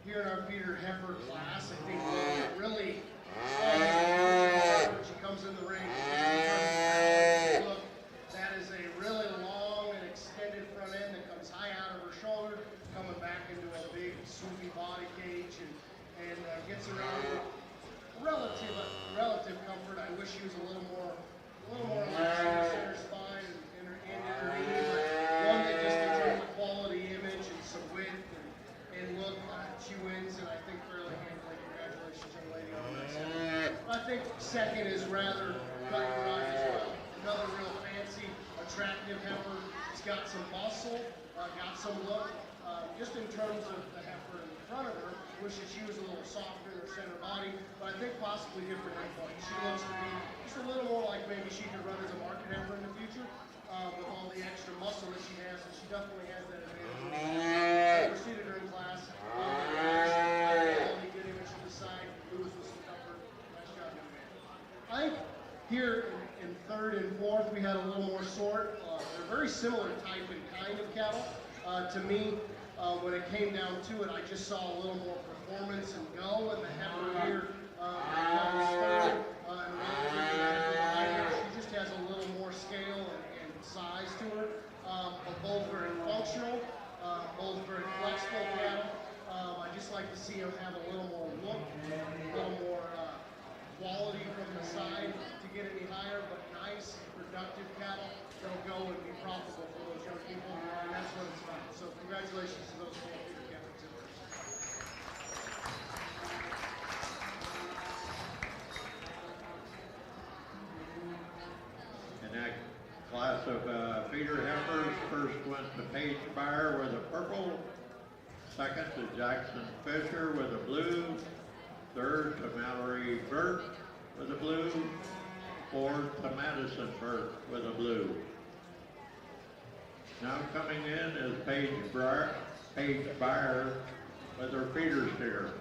Here in our feeder heifer class, I think what really when she comes in the ring. Look, that is a really long and extended front end that comes high out of her shoulder, coming back into a big swoopy body cage and gets around with relative comfort. I wish she was a little more relaxed in the center spine and in her knee, but one that just in terms of quality image and some width and look, she wins, and I think fairly handily. Congratulations, young lady, on this. I think second is rather cut and dry as well. Another real fancy, attractive heifer. It's got some muscle, got some look. Just in terms of the heifer in front of her, wish that she was a little softer in her center body, but I think possibly different endpoints. She looks to be just a little more like maybe she could run as a market heifer in the future with all the extra muscle that she has, and she definitely has that advantage. Proceeded her in class. Quality, good image to the side. Lewis with some comfort. Nice job, young man. I think here in third and fourth we had a little more sort. They're very similar type and kind of cattle. To me, when it came down to it, I just saw a little more performance and go, and the heifer here comes third. She just has a little more scale and size to her, but both very functional, both very flexible cattle. I just like to see them have a little more look, a little more quality from the side to get any higher, but nice, productive cattle that'll go and be profitable for those young people, and that's what it's about. So congratulations to those four feeder cattle exhibitors. In that class of feeder heifers, first went to Paige Fire with a purple. Second to Jackson Fisher with a blue. Third to Mallory Burt with a blue. Fourth to Madison Burt with a blue. Now coming in is Paige Fire with her feeder steer.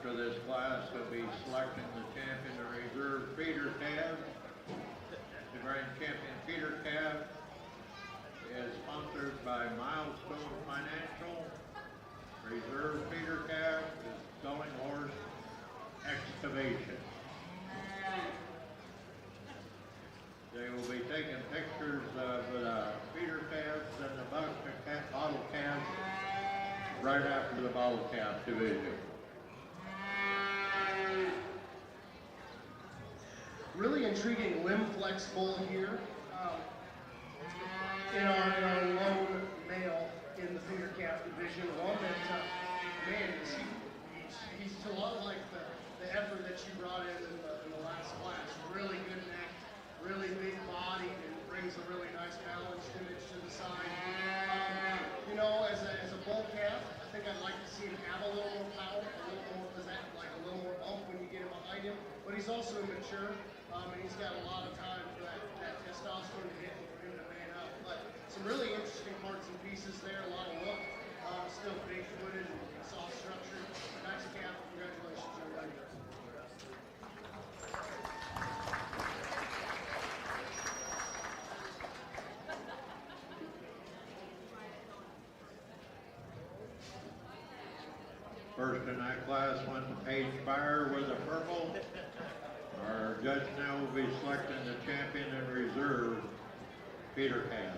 After this class, we'll be selecting the champion and reserve feeder calf. The grand champion feeder calf is sponsored by Milestone Financial. Reserve feeder calf is Going Horse Excavation. They will be taking pictures of the feeder calves and the bottle calves right after the bottle calf division. Really intriguing limb flex bull here. In our lone male in the feeder calf division, one that, man, he's a lot like the effort that you brought in the last class. Really good neck, really big body, and brings a really nice balanced image to the side. You know, as a bull calf, I think I'd like to see him have a little more power, a little more pizzazz, like a little more bump when you get him behind him. But he's also immature, and he's got a lot of time for that testosterone to hit and for him to man up. But some really interesting parts and pieces there, a lot of look, still big-footed and soft structure. Nice calf. Congratulations, everybody. First in that class went to Paige Fire with a purple. Our judge now will be selecting the champion and reserve feeder calf.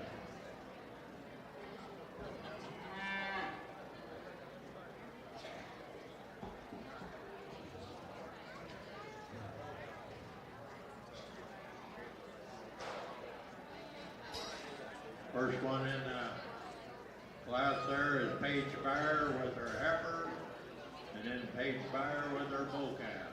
First one in class there is Paige Fire with her heifer, and then Paige Fire with her bull calf.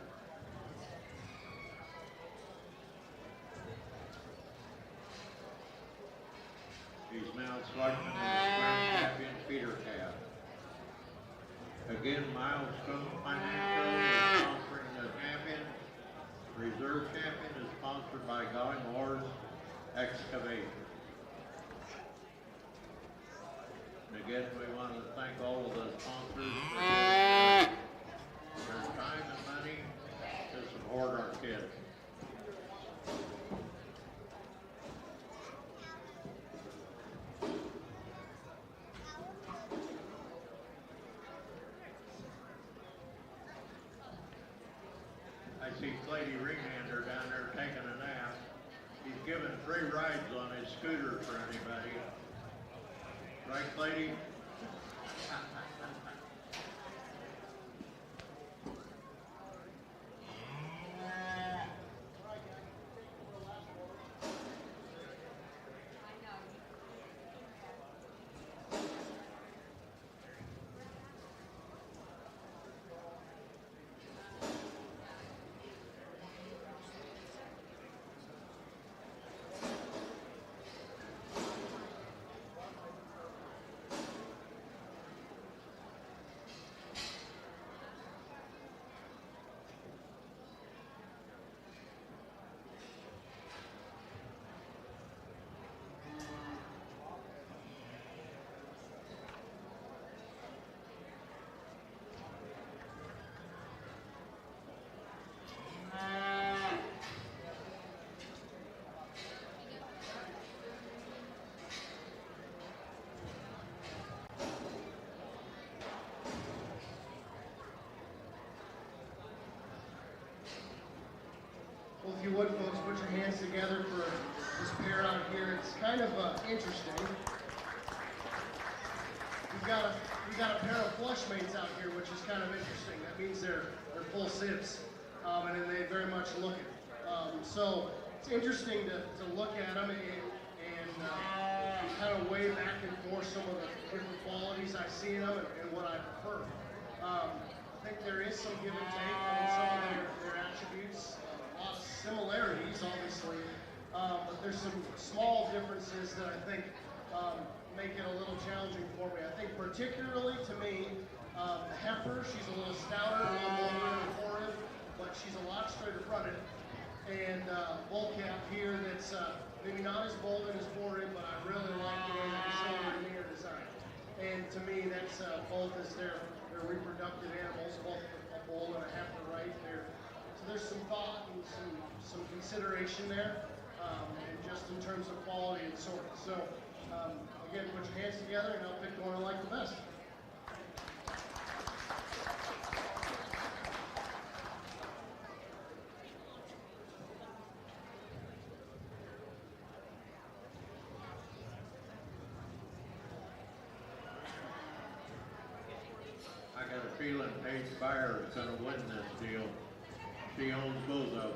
She's now selecting the grand champion feeder calf. Again, Milestone Financial is sponsoring the champion. Reserve champion is sponsored by Going Horse Excavation. And again, we want to thank all of the sponsors for their time and money to support our kids. I see Clady Ringhander down there taking a nap. He's given free rides on his scooter for anybody. Right, Clady? Well, if you would, folks, put your hands together for this pair out here. It's kind of interesting. We've got a pair of flush mates out here, which is kind of interesting. That means they're full sibs, and then they very much look it. So it's interesting to look at them and kind of weigh back and forth some of the different qualities I see in them and what I prefer. I think there is some give and take on some of their attributes. A lot of similarities, obviously, but there's some small differences that I think make it a little challenging for me. I think particularly to me, the heifer, she's a little stouter, a little longer and forward, but she's a lot straighter fronted. And bull calf here that's maybe not as bold and as forward, but I really like the way that the shoulder and knee are designed. And to me, that's both as their reproductive animals, both a bull and a So there's some thought and some consideration there, and just in terms of quality and sort. So again, put your hands together and I'll pick the one I like the best. I got a feeling Paige Fire is gonna win this deal. She owns both of them.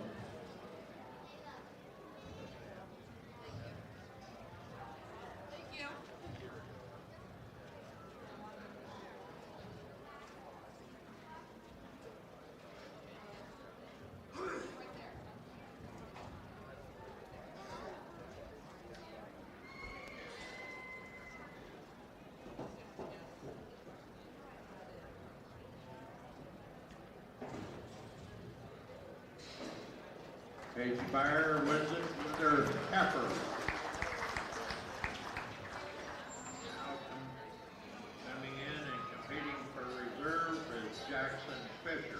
Thank you. Paige Fire wins it with her heifer. Now coming in and competing for reserve is Jackson Fisher.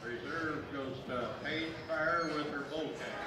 Reserve goes to Paige Fire with her bull calf.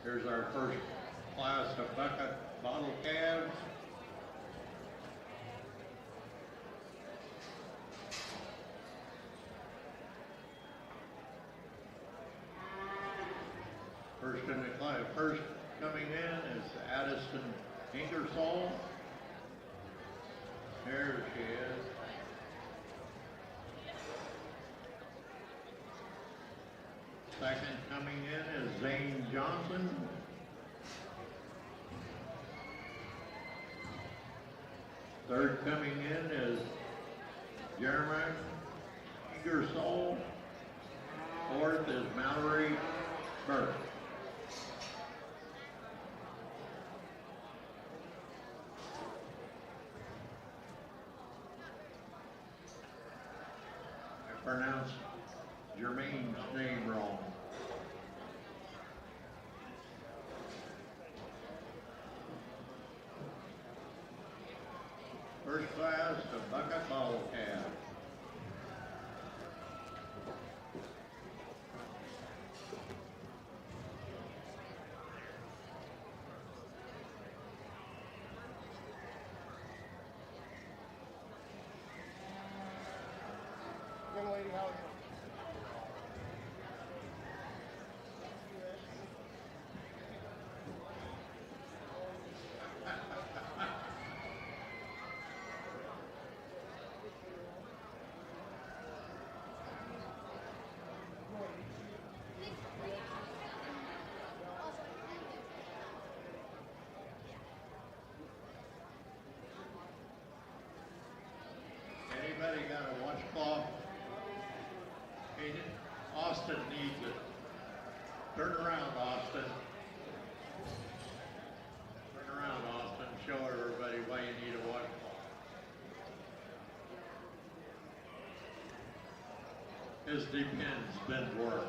Here's our first class of bucket bottle calves. First in the class, first coming in is Addison Ingersoll. There she is. Second coming in is Zane Johnson. Third coming in is Jeremy Ingersoll. Fourth is Mallory Burke. I pronounced Jermaine's name wrong. First class, the bucket bottle calf. Young lady, how are you? Anybody got a washcloth? Hey, Austin needs it. Turn around, Austin. Turn around, Austin. Show everybody why you need a washcloth. His depends been work.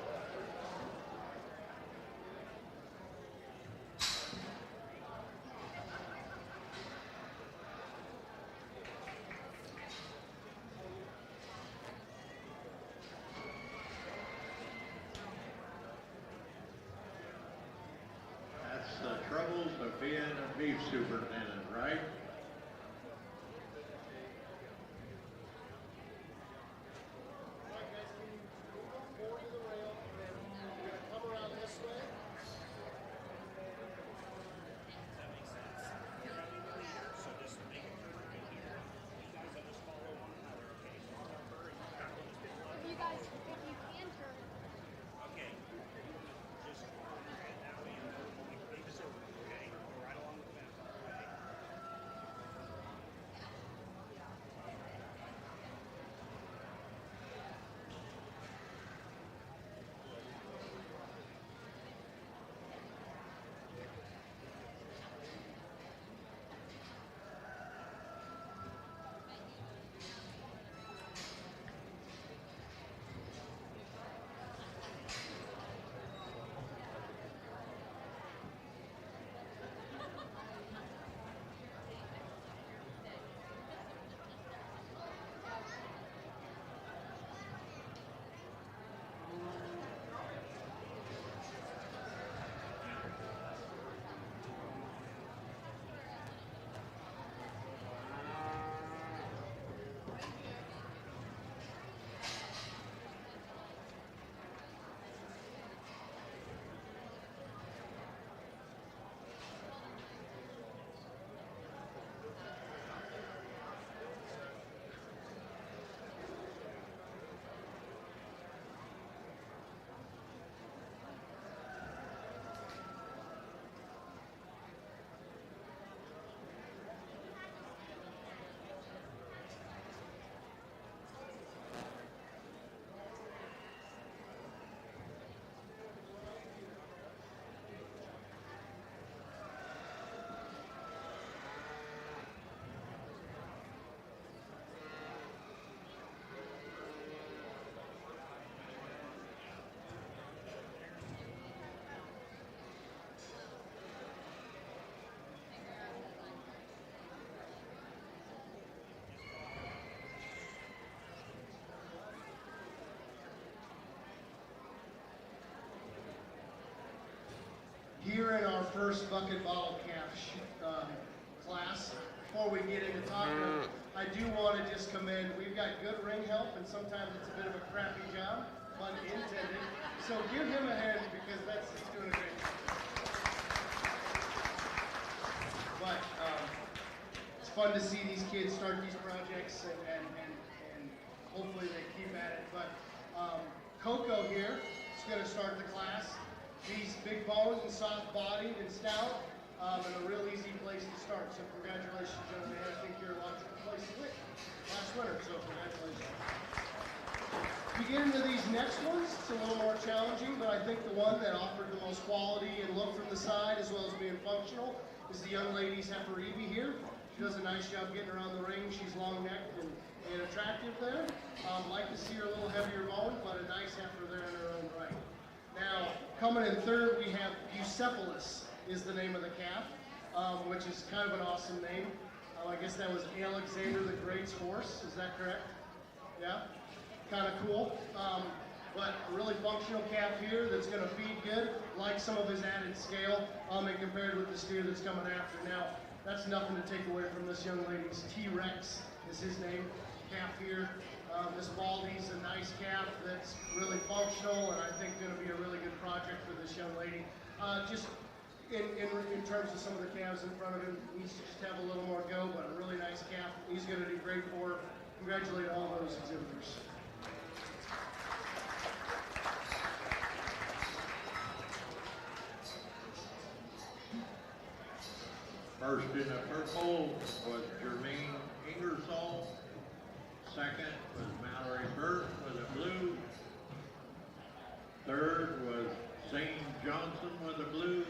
being a beef superintendent, right? All right, guys, can you move forward to the rail? We're gonna come around this way. You guys, if you can turn. Here in our first bucket bottle calf class, before we get into talking, I do want to just commend, we've got good ring help, and sometimes it's a bit of a crappy job, pun intended. So give him a hand because he's doing a great job. But it's fun to see these kids start these projects and hopefully they keep at it. But Coco here is going to start the class. He's big boned and soft bodied and stout, and a real easy place to start. So congratulations, young man. I think you're a logical place to win last winter, so congratulations. We get into these next ones, it's a little more challenging, but I think the one that offered the most quality and look from the side as well as being functional is the young lady's heifer Evie here. She does a nice job getting around the ring. She's long-necked and attractive there. Like to see her a little heavier boned, but a nice heifer there in her own right. Now, coming in third, we have Bucephalus is the name of the calf, which is kind of an awesome name. I guess that was Alexander the Great's horse, is that correct? Yeah? Kind of cool. But a really functional calf here that's going to feed good, like some of his added scale, and compared with the steer that's coming after. Now, that's nothing to take away from this young lady's T-Rex is his name, calf here. This Baldy's a nice calf that's really functional and I think going to be a really good project for this young lady. Just in terms of some of the calves in front of him, he needs to just have a little more go, but a really nice calf. He's going to do great for her. Congratulate all those exhibitors. First in the purple was Jermaine Ingersoll. Second was Mallory Burke with a blue. Third was Zane Johnson with a blue.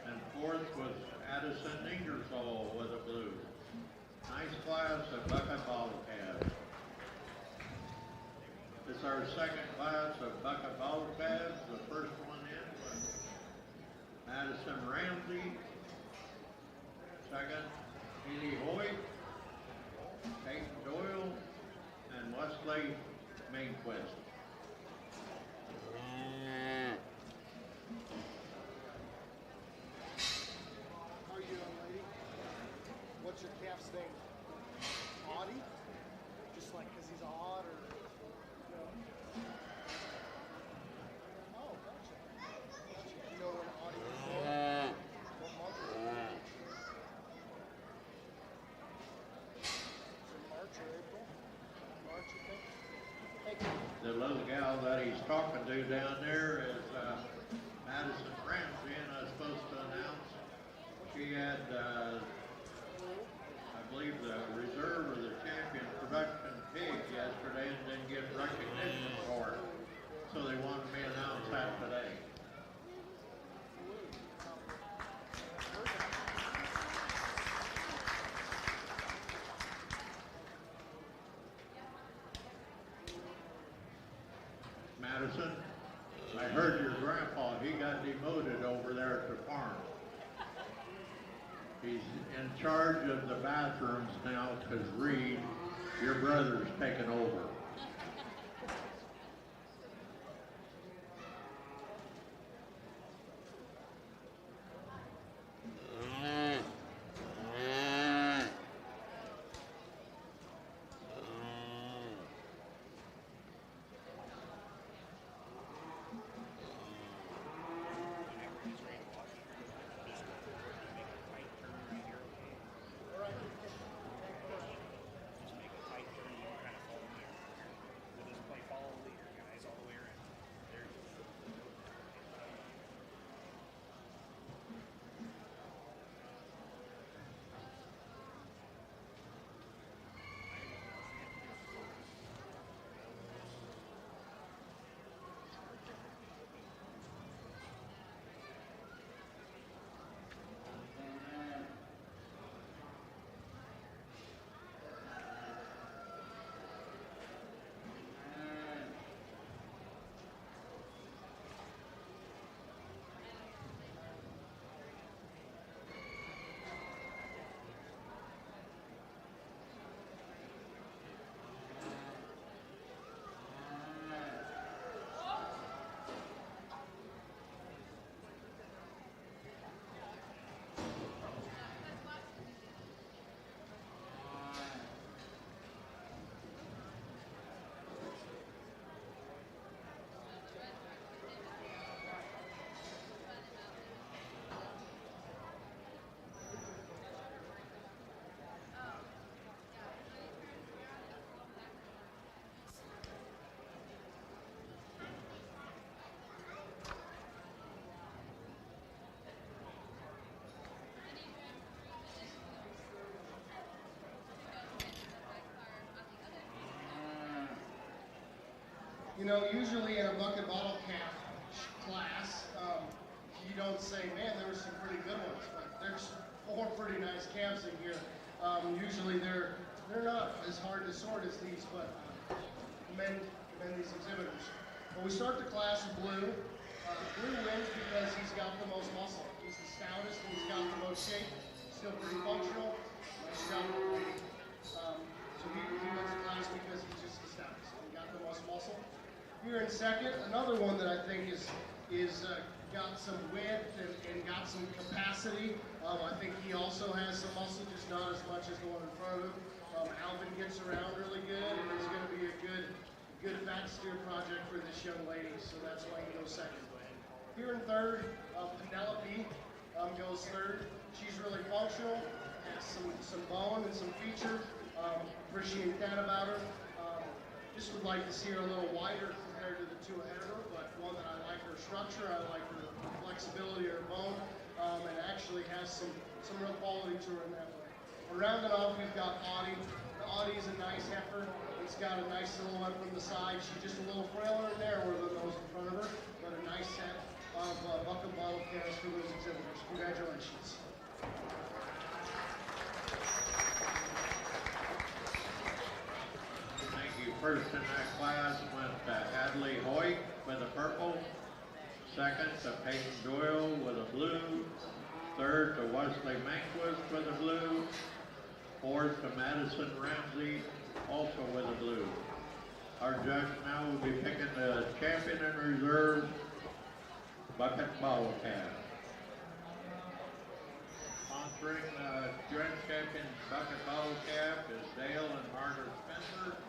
And fourth was Addison Ingersoll with a blue. Nice class of bucket bottle calves. This is our second class of bucket bottle calves. The first one in was Addison Ramsey. Second, Haley Hoyt, Kate Doyle, and Wesley Mainquist. Our name? Audie? Just like because he's odd or? No. Oh, gotcha. You know when Audie was born? What month is it? Is it March or April? March, you think? Thank you. The little gal that he's talking to down there is Madison Ramsey, and I was supposed to announce she had, I believe, the reserve or the champion production pig yesterday and didn't get recognition for it. So they wanted me to announce that today. Madison, I heard your grandpa, he got demoted over there at the farm. He's in charge of the bathrooms now because Reed, your brother's taken over. You know, usually in a bucket bottle calf class, you don't say, man, there were some pretty good ones, but there's 4 pretty nice calves in here. Usually they're not as hard to sort as these, but commend these exhibitors. When we start the class with Blue, Blue wins because he's got the most muscle. He's the stoutest and he's got the most shape. Still pretty functional. Nice job, Blue. So he wins the class because he's just the stoutest. He got the most muscle. Here in second, another one that I think is got some width and got some capacity. I think he also has some muscle, just not as much as the one in front of him. Alvin gets around really good, and he's going to be a good fat steer project for this young lady, so that's why he goes second. Here in third, Penelope goes third. She's really functional, has some bone and some feature. Appreciate that about her. Just would like to see her a little wider compared to the 2 ahead of her, but one that I like her structure, I like her flexibility of her bone, and actually has some real quality to her in that way. Rounding off, we've got Audie. Audie's a nice heifer. It's got a nice silhouette from the side. She's just a little frailer and narrower than those in front of her, but a nice set of bucket bottle calves for those exhibitors. Congratulations. First in that class went to Hadley Hoyt with a purple. Second to Peyton Doyle with a blue. Third to Wesley Manquist with a blue. Fourth to Madison Ramsey, also with a blue. Our judge now will be picking the champion in reserve bucket bottle calf. spring joint champion bucket bottle calf is Dale and Margaret Spencer.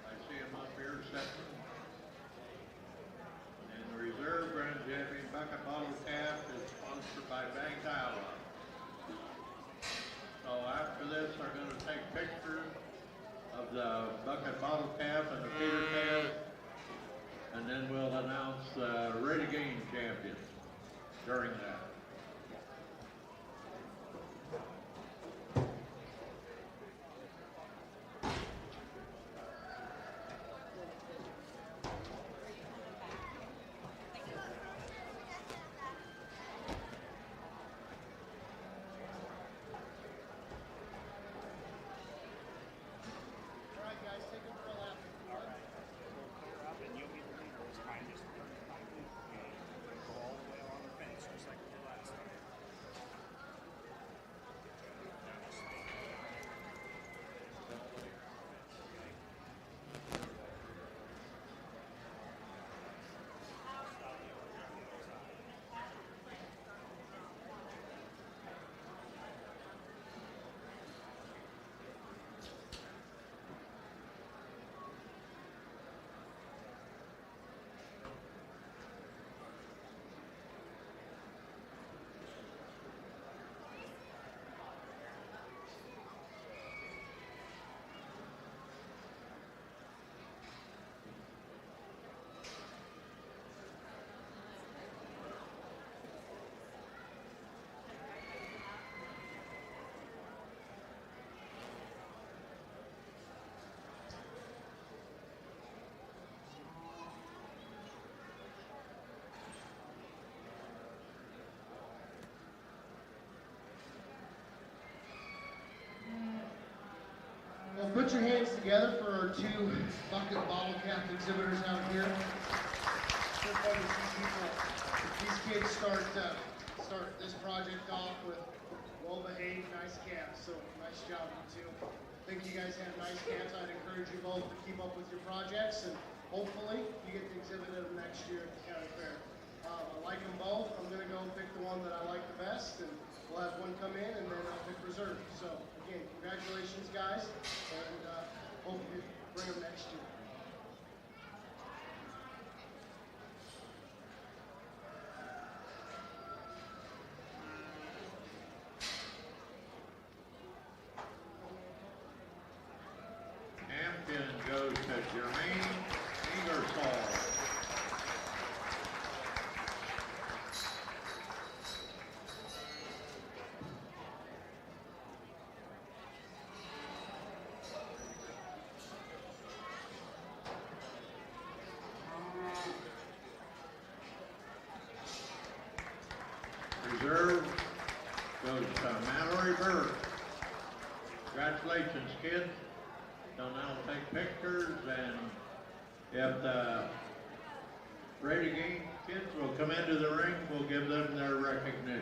I see them up here sitting. And the reserve grand champion bucket bottle calf is sponsored by Bank Iowa. So after this, they're going to take pictures of the bucket bottle calf and the feeder calf, and then we'll announce the Ready Game champion during that. Well, put your hands together for our two bucket bottle cap exhibitors out here. It's so fun to see people. These kids start this project off with well-behaved, nice caps. So nice job, you two. I think you guys have nice caps. I'd encourage you both to keep up with your projects, and hopefully you get to exhibit them next year at the county fair. I like them both. I'm going to go pick the one that I like the best, and we'll have one come in, and then I'll pick reserve. So again, congratulations, guys, and hope you bring them next year. Champion goes to Jermaine Ingersoll. Reserve goes to Mallory Burke. Congratulations, kids. They'll now take pictures, and if the Ready Game kids will come into the ring, we'll give them their recognition.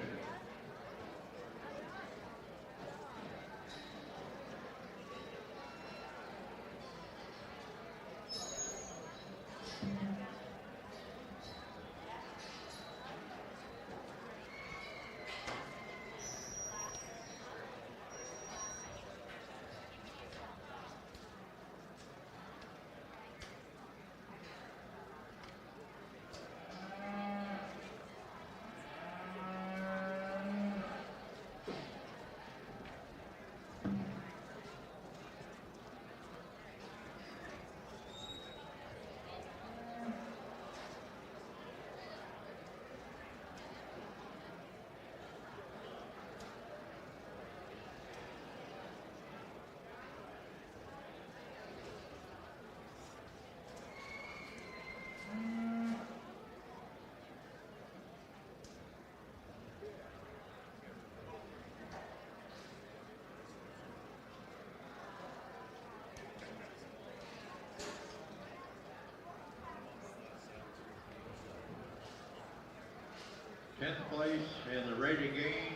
Tenth place in the Ready Game,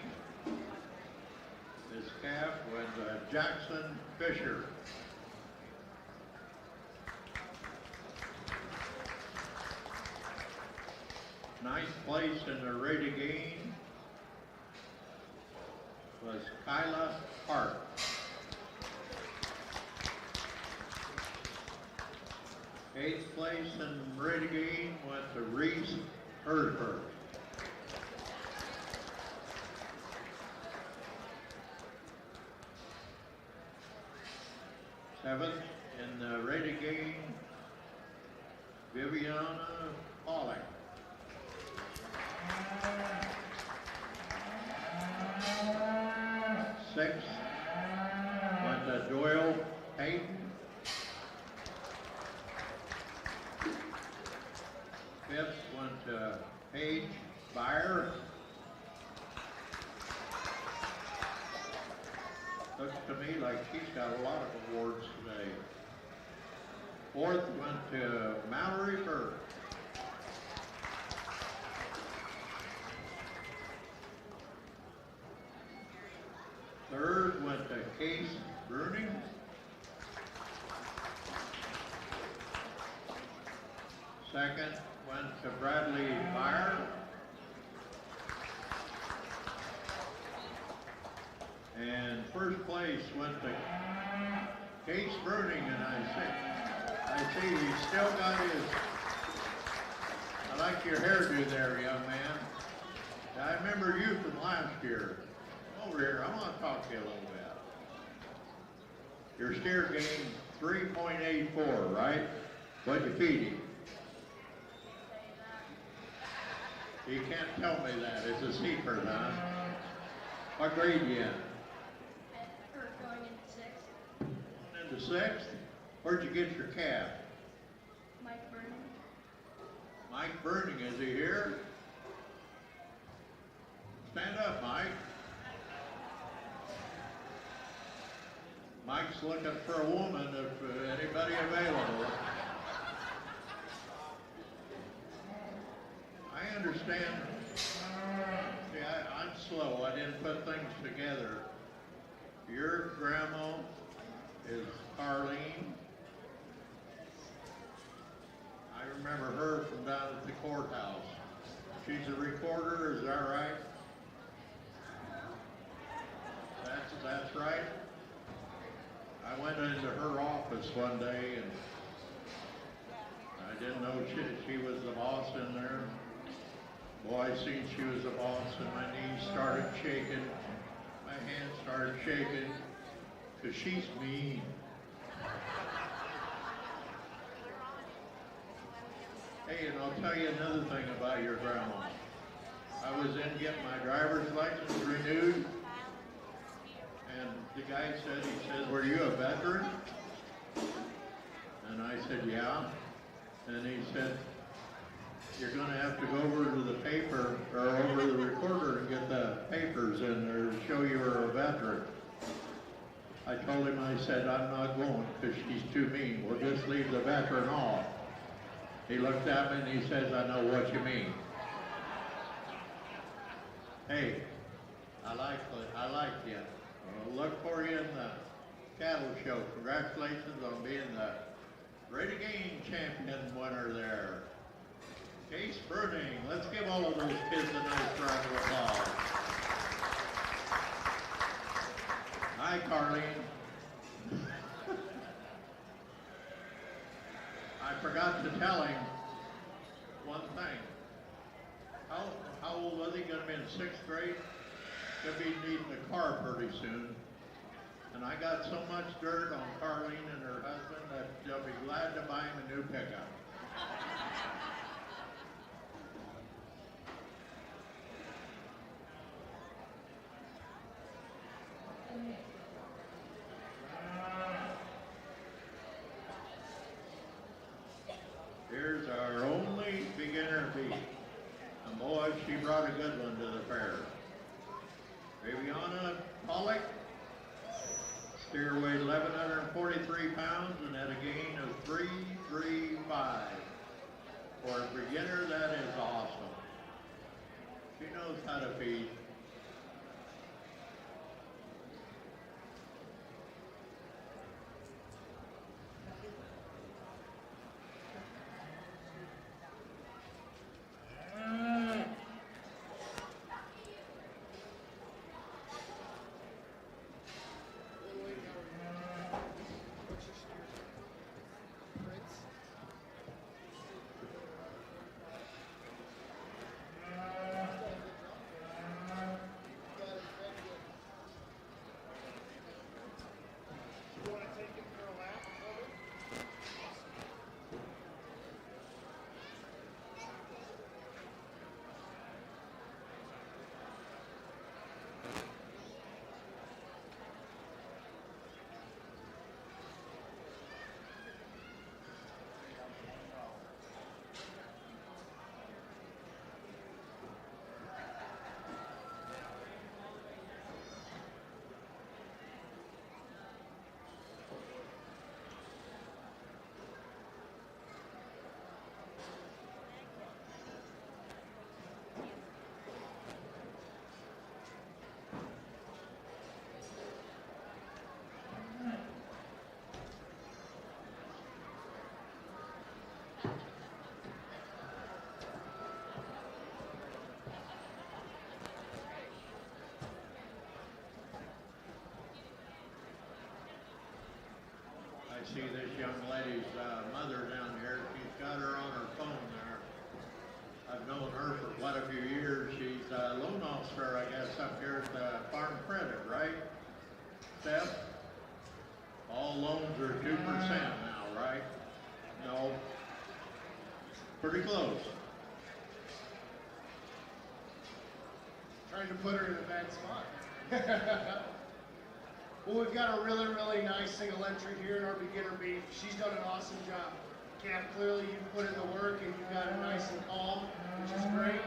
this calf was Jackson Fisher. Ninth place in the Ready Game was Kyla Hart. Eighth place in Renegade went to Reese Herzberg. Seventh in the Renegade, Viviana Pollock. Sixth went to Doyle Payton. Fifth went to Paige Byer. Looks to me like she's got a lot of awards today. Fourth went to Mallory Burke. Third went to Case Bruning. Second went to Bradley Byer. And first place went to Case Bruning, and I see he's still got his, I like your hairdo there, young man. I remember you from last year. Over here, I want to talk to you a little bit. Your steer gained 3.84, right? What'd you feed him? You can't tell me that. It's a secret, huh? What grade you in? Going into 6th. Into 6th? Where'd you get your calf? Mike Vernon. Mike Burning, is he here? Stand up, Mike. Mike's looking for a woman, if anybody available. I understand. See, I'm slow. I didn't put things together. Your grandma is Carlene. I remember her from down at the courthouse. She's a recorder, is that right? That's right. I went into her office one day and I didn't know she was the boss in there. Boy, I seen she was the boss and my knees started shaking. My hands started shaking because she's mean. Hey, and I'll tell you another thing about your grandma. I was in getting my driver's license renewed. And the guy said, were you a veteran? And I said, yeah. And he said, you're going to have to go over to the paper, or over to the recorder and get the papers in there to show you were a veteran. I told him, I said, I'm not going because she's too mean. We'll just leave the veteran off. He looked at me and he says, I know what you mean. Hey, I like you. I'll look for you in the cattle show. Congratulations on being the Renegade champion winner there. Case Bruning. Let's give all of those kids a nice round of applause. Hi, Carlene. I forgot to tell him one thing. How old was he going to be in 6th grade? Could be needing a car pretty soon. And I got so much dirt on Carlene and her husband that they'll be glad to buy him a new pickup. Here's our only beginner bee. And boy, she brought a good one to the fair. Viviana Pollock, steer weighed 1,143 pounds and had a gain of 335. For a beginner, that is awesome. She knows how to feed. see this young lady's mother down here. She's got her on her phone there. I've known her for quite a few years. She's a loan officer, I guess, up here at Farm Credit, right? Steph? All loans are 2% now, right? No. Pretty close. Trying to put her in a bad spot. Well, we've got a really, really nice single entry here in our beginner beef. She's done an awesome job. Cap, clearly you've put in the work and you've got him nice and calm, which is great.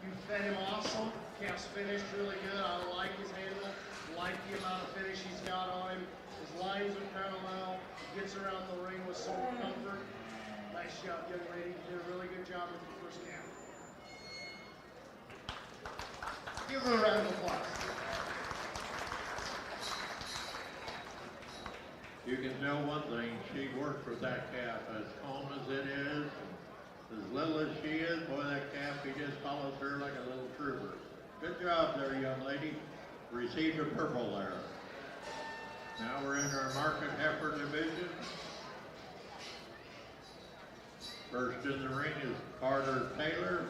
You fed him awesome. Cap's finished really good. I like his handle, like the amount of finish he's got on him. His lines are parallel. He gets around the ring with some comfort. Nice job, young lady. You did a really good job with your first cap. Give her a round of applause. You can tell one thing, she worked with that calf as calm as it is, as little as she is, boy, that calf, he just follows her like a little trooper. Good job there, young lady. Received a purple there. Now we're in our market heifer division. First in the ring is Carter Taylor.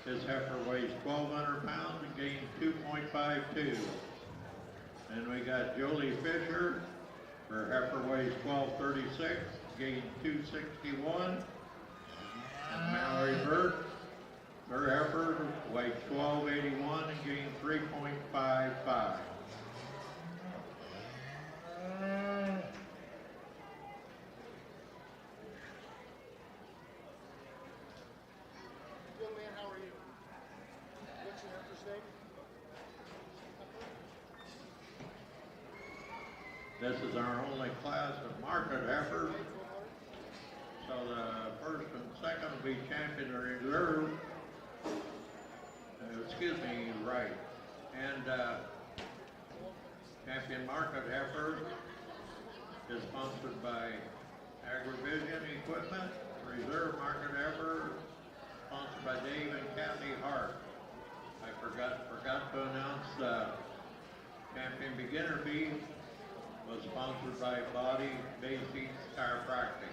His heifer weighs 1,200 pounds and gained 2.52. And we got Jolie Fisher. Her heifer weighs 1,236, gained 261. And Mallory Burt, her heifer weighs 1,281 and gained 3.55. Young man, how are you? What's your heifer's name? This is our only class of market heifers. So the first and second will be champion reserve. Excuse me, right. And champion market heifer is sponsored by Agrivision Equipment. Reserve market heifer sponsored by Dave and Kathy Hart. I forgot to announce the champion beginner beef was sponsored by Body Basics Chiropractic.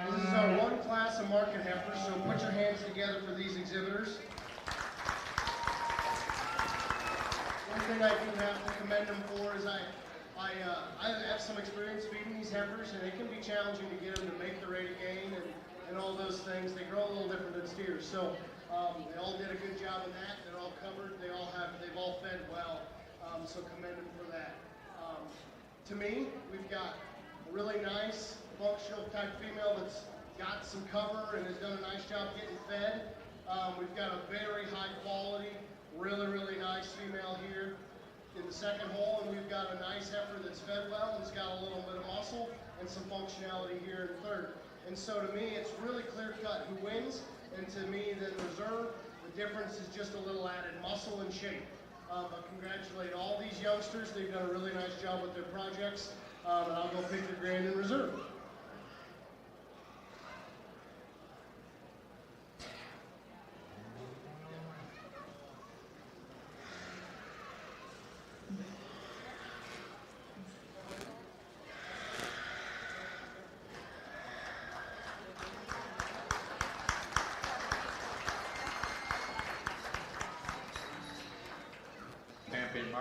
This is our one class of market heifers, so put your hands together for these exhibitors. One thing I do have to commend them for is I have some experience feeding these heifers, and it can be challenging to get them to make the rate of gain and all those things. They grow a little different than steers, so they all did a good job in that. They're all covered. They've all fed well, so commend them for that. To me, we've got a really nice functional type female that's got some cover and has done a nice job getting fed. We've got a very high quality, really, really nice female here in the second hole, and we've got a nice heifer that's fed well and it's got a little bit of muscle and some functionality here in the third. And so to me, it's really clear cut who wins, and to me, the reserve, the difference is just a little added muscle and shape. But congratulate all these youngsters. They've done a really nice job with their projects, and I'll go pick the grand in reserve.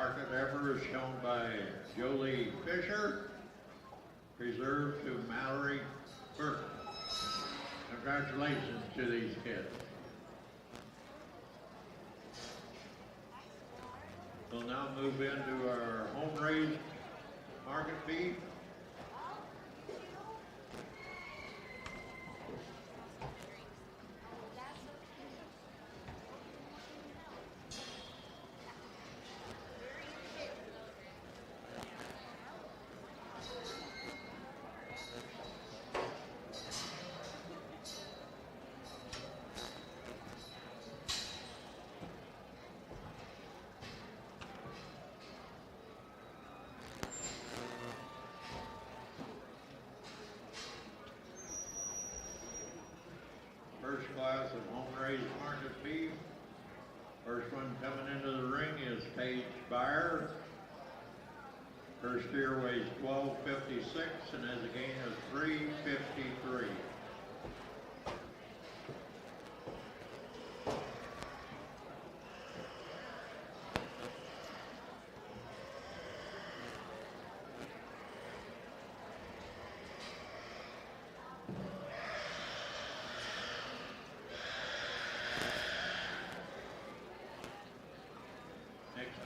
market ever is shown by Jolie Fisher, preserved to Mallory Burke. Congratulations to these kids. We'll now move into our home raised market beef. First class of home-raised market beef. First one coming into the ring is Paige Byer. Her steer weighs 1256 and has a gain of 353.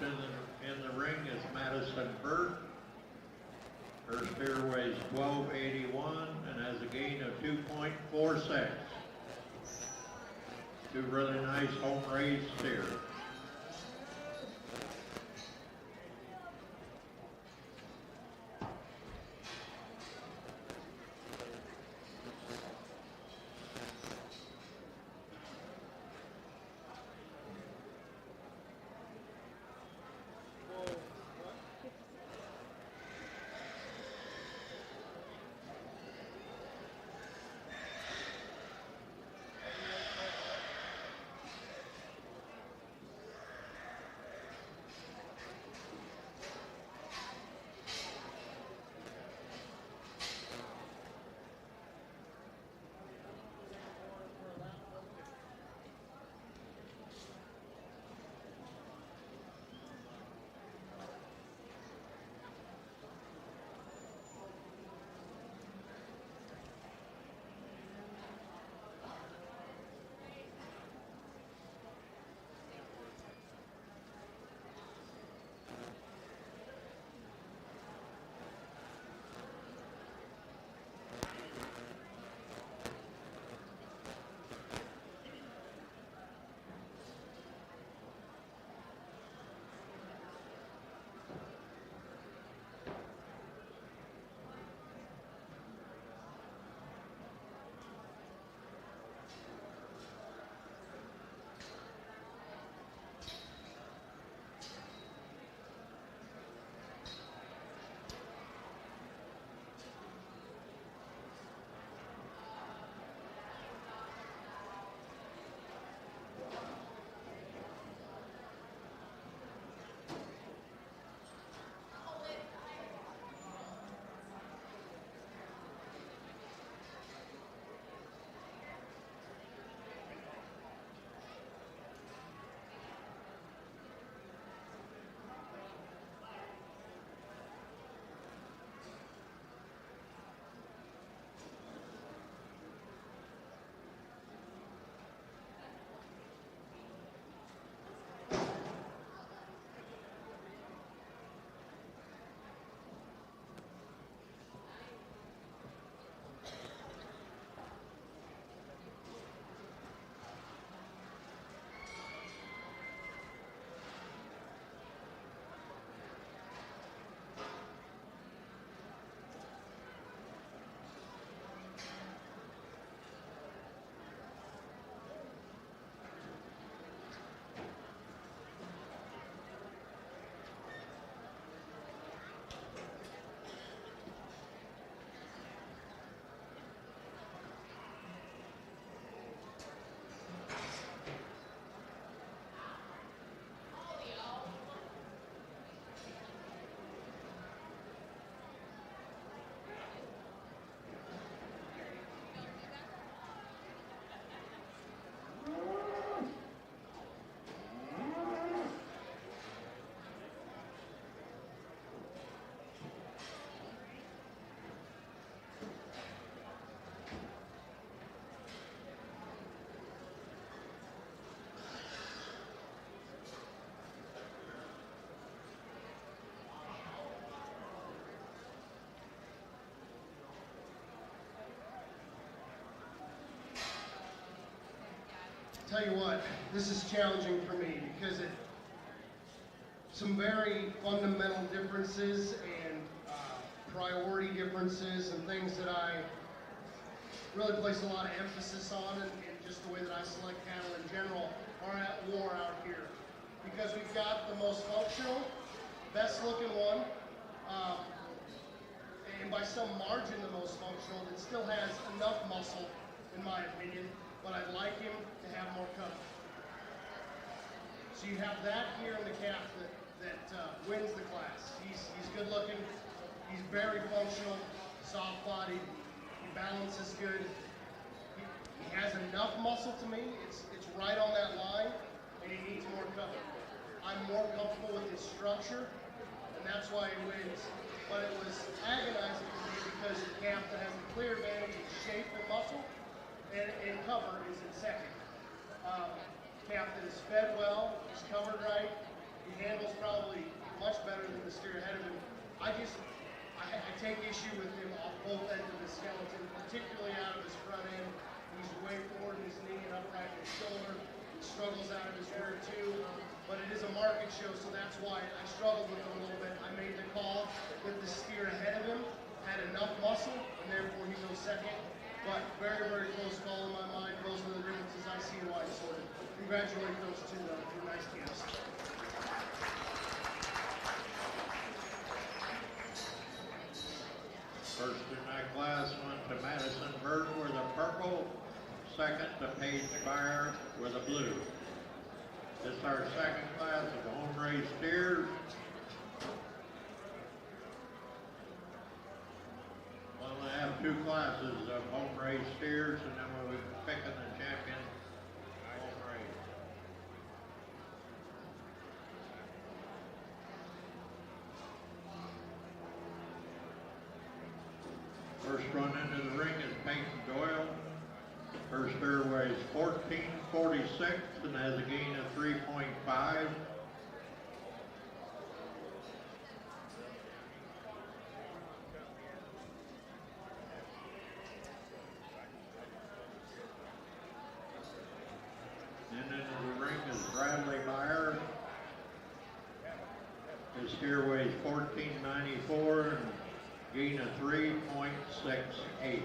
In the ring is Madison Burt. Her steer weighs 1281 and has a gain of 2.46. Two really nice home-raised steers. tell you what, this is challenging for me because some very fundamental differences and priority differences and things that I really place a lot of emphasis on, and just the way that I select cattle in general are at war out here. Because we've got the most functional, best looking one, and by some margin the most functional, that still has enough muscle, in my opinion, but I'd like him to have more cover. So you have that here in the calf that wins the class. He's good looking, he's very functional, soft bodied, he balances good. He has enough muscle to me, it's right on that line, and he needs more cover. I'm more comfortable with his structure, and that's why he wins. But it was agonizing for me because the calf that has the clear advantage in shape and muscle and cover is in second. Calf that is fed well, is covered right, he handles probably much better than the steer ahead of him. I take issue with him off both ends of his skeleton, particularly out of his front end. He's way forward in his knee and upright in his shoulder. He struggles out of his rear too, but it is a market show, so that's why I struggled with him a little bit. I made the call that the steer ahead of him had enough muscle, and therefore he goes second. But very, very close call in my mind. Those are the differences I see why it's sorted. Congratulate those two, though. They're nice calves. First in that class went to Madison Bird with a purple, second to Paige Fire with a blue. This is our second class of home raised steers. Well, we have two classes of home raised steers, and then we'll be picking the champion home raised. First run into the ring is Peyton Doyle. Her steer weighs 1446 and has a gain of 3.5. Then into the ring is Bradley Meyer. His steer weighs 1494 and gain of 3.68.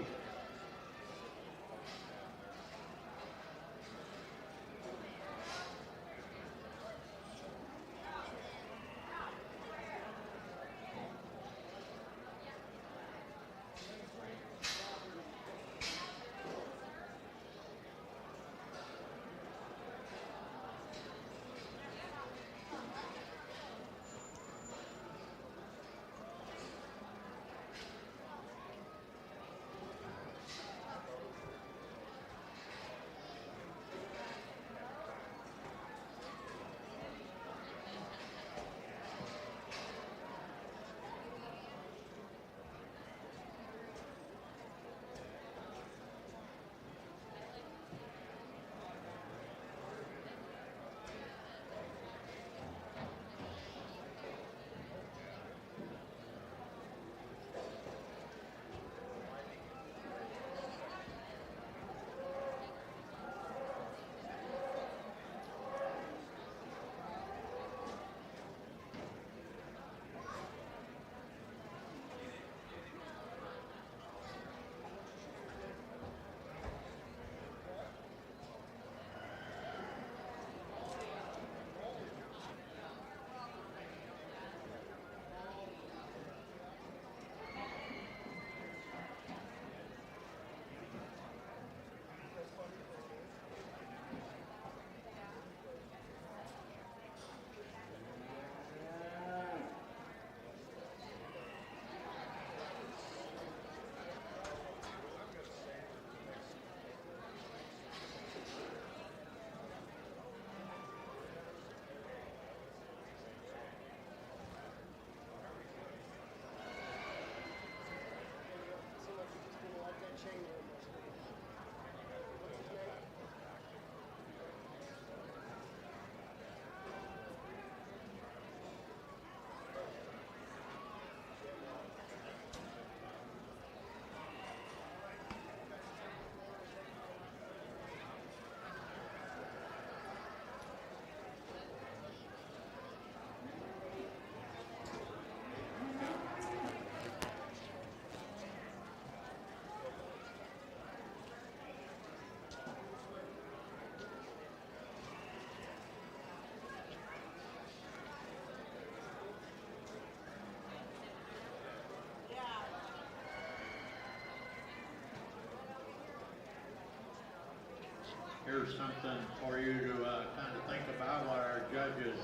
here's something for you to kind of think about while our judge is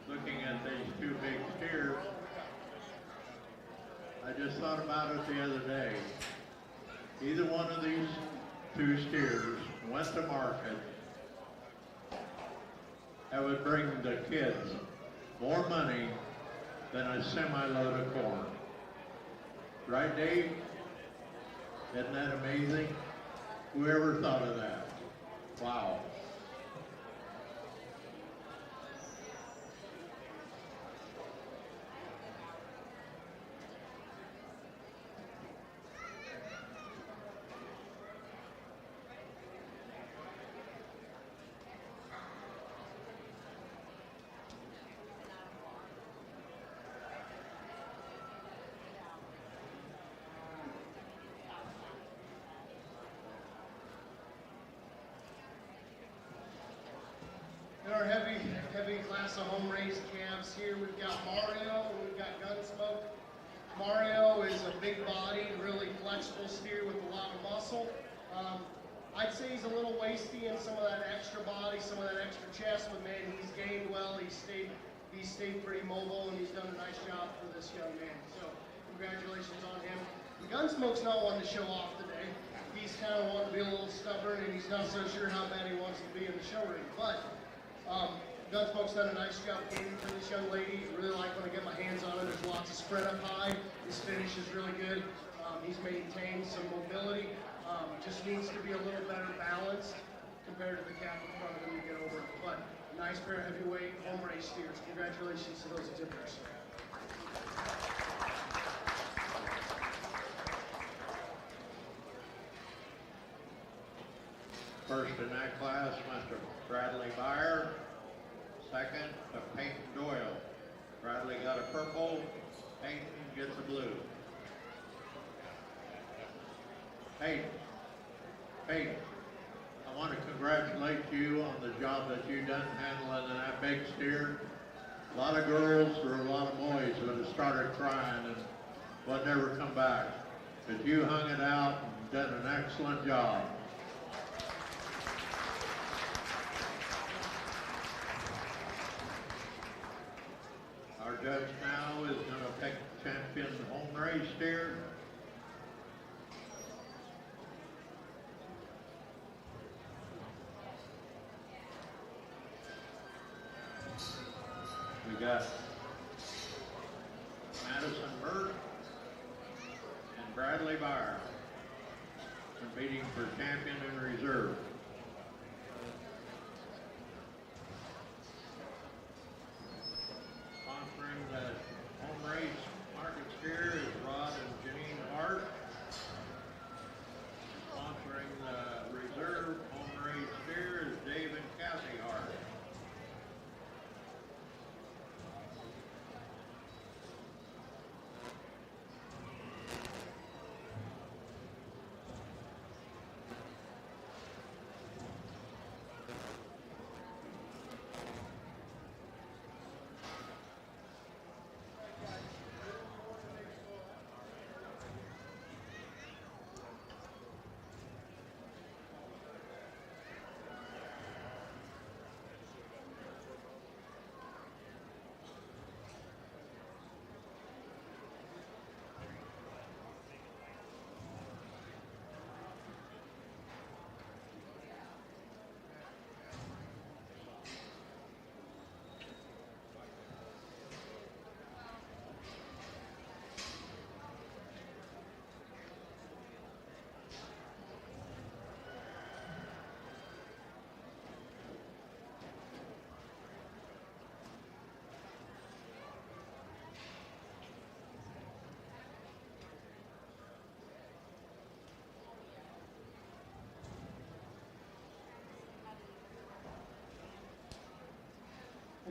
looking at these two big steers. I just thought about it the other day. Either one of these two steers went to market, that would bring the kids more money than a semi-load of corn. Right, Dave? Isn't that amazing? Whoever thought of that? Wow. In our heavy class of home raised calves here, we've got Mario and we've got Gunsmoke. Mario is a big bodied, really flexible steer with a lot of muscle. I'd say he's a little wasty in some of that extra body, some of that extra chest, but man, he's gained well. He's stayed pretty mobile, and he's done a nice job for this young man. So congratulations on him. The Gunsmoke's not one to show off today. He's kind of wanting to be a little stubborn, and he's not so sure how bad he wants to be in the show ring. But Gunsmoke's done a nice job gaining for this young lady. Really like when I get my hands on it. There's lots of spread up high. His finish is really good. He's maintained some mobility. Just needs to be a little better balanced compared to the calf in front of him to get over it. But nice pair of heavyweight home race steers. Congratulations to those dippers. First in that class went to Bradley Byer. Second to Peyton Doyle. Bradley got a purple, Peyton gets a blue. Peyton, I want to congratulate you on the job that you done handling that big steer. A lot of girls or a lot of boys would have started crying and would never come back. But you hung it out and done an excellent job. Our judge now is going to pick champion home race steer. We got Madison Burt and Bradley Byer competing for champion and reserve. Sponsoring the home race market steer is Rod and Janine Hart. Sponsoring the reserve home race steer is Dave and Kathy Hart.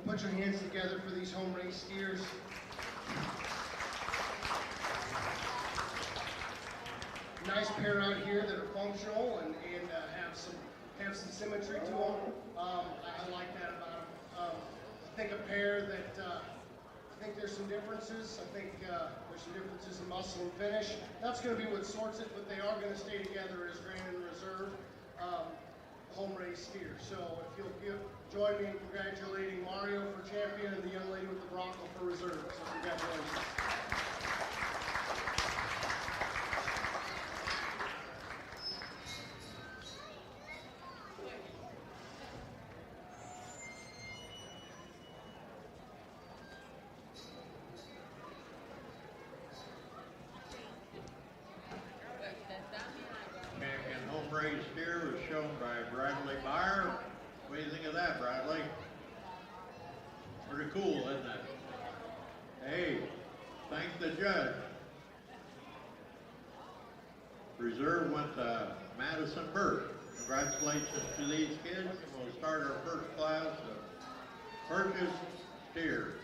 Well, put your hands together for these home race steers. Nice pair out here that are functional and have some symmetry to them. I like that about them. I think a pair that I think there's some differences. I think there's some differences in muscle and finish. That's going to be what sorts it, but they are going to stay together as grain and reserve home race steer. So if you'll join me in congratulating Mario for champion and the young lady with the Bronco for reserve. So congratulations. Champion home race steer was shown by Bradley Meyer. What do you think of that, Bradley? Pretty cool, isn't it? Hey, thank the judge. Reserve went to Madison Burke. Congratulations to these kids. We'll start our first class of purchase steers.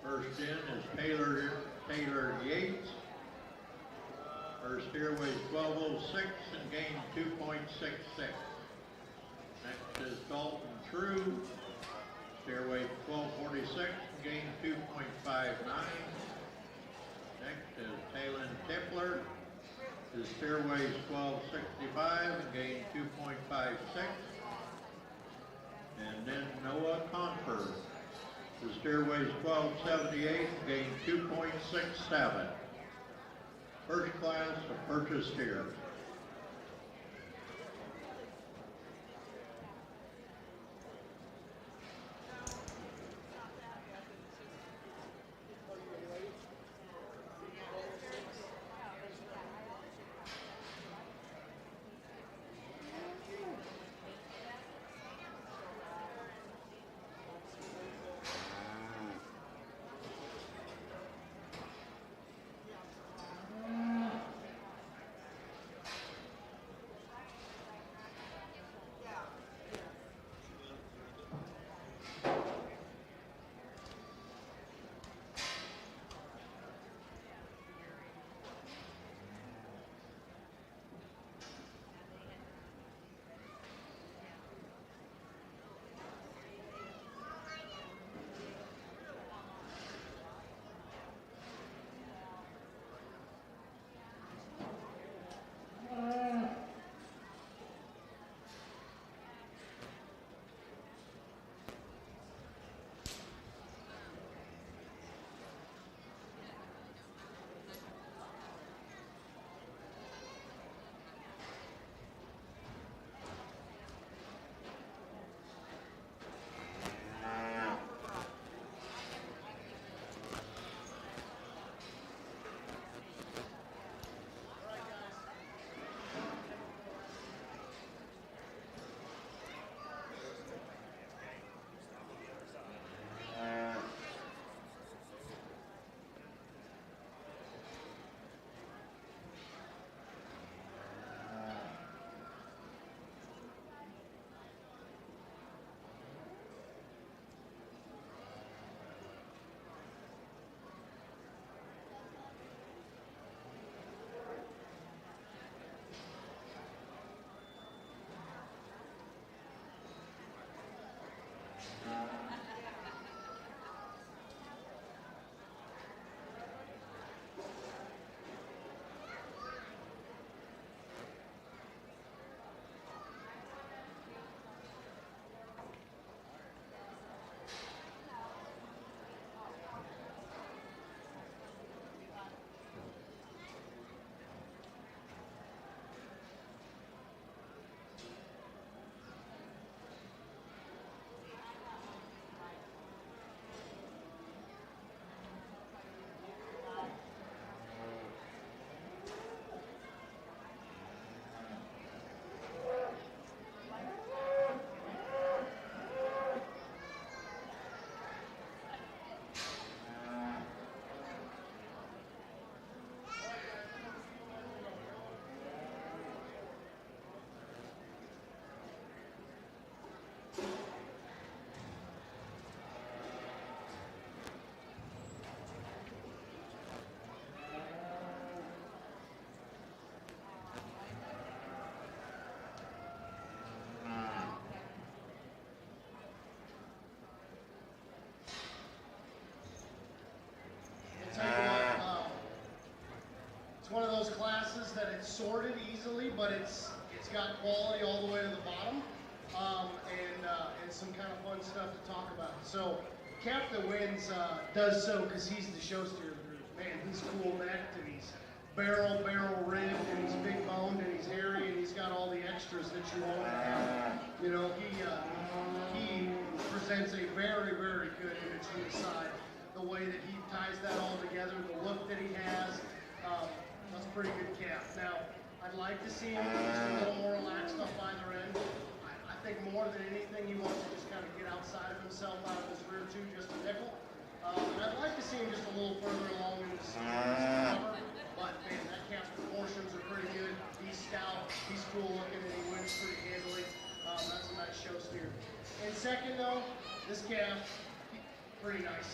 First in is Taylor Yates. Her steer weighs 1206 and gained 2.66. Next is Dalton True. Steer weighs 1246 and gained 2.59. Next is Talon Tippler. His steer weighs 1265 and gained 2.56. And then Noah Confer. The steer weighs 1278 and gained 2.67. First class of purchase steer. sorted easily, but it's got quality all the way to the bottom, and some kind of fun stuff to talk about. So cap that wins does so because he's the show steer of the group. Man, he's cool necked and he's barrel ribbed and he's big boned and he's hairy and he's got all the extras that you want to have. You know, he presents a very, very good image from the side. The way that he ties that all together, the look that he has, that's a pretty good cap. Now, I'd like to see him just a little more relaxed off either end. I think more than anything, he wants to just kind of get outside of himself, out of his rear tube, just a nickel. And I'd like to see him just a little further along in the cover. But man, that cap's proportions are pretty good. He's stout, he's cool looking, and he wins pretty handily. That's a nice show steer. And second though, this cap, pretty nice.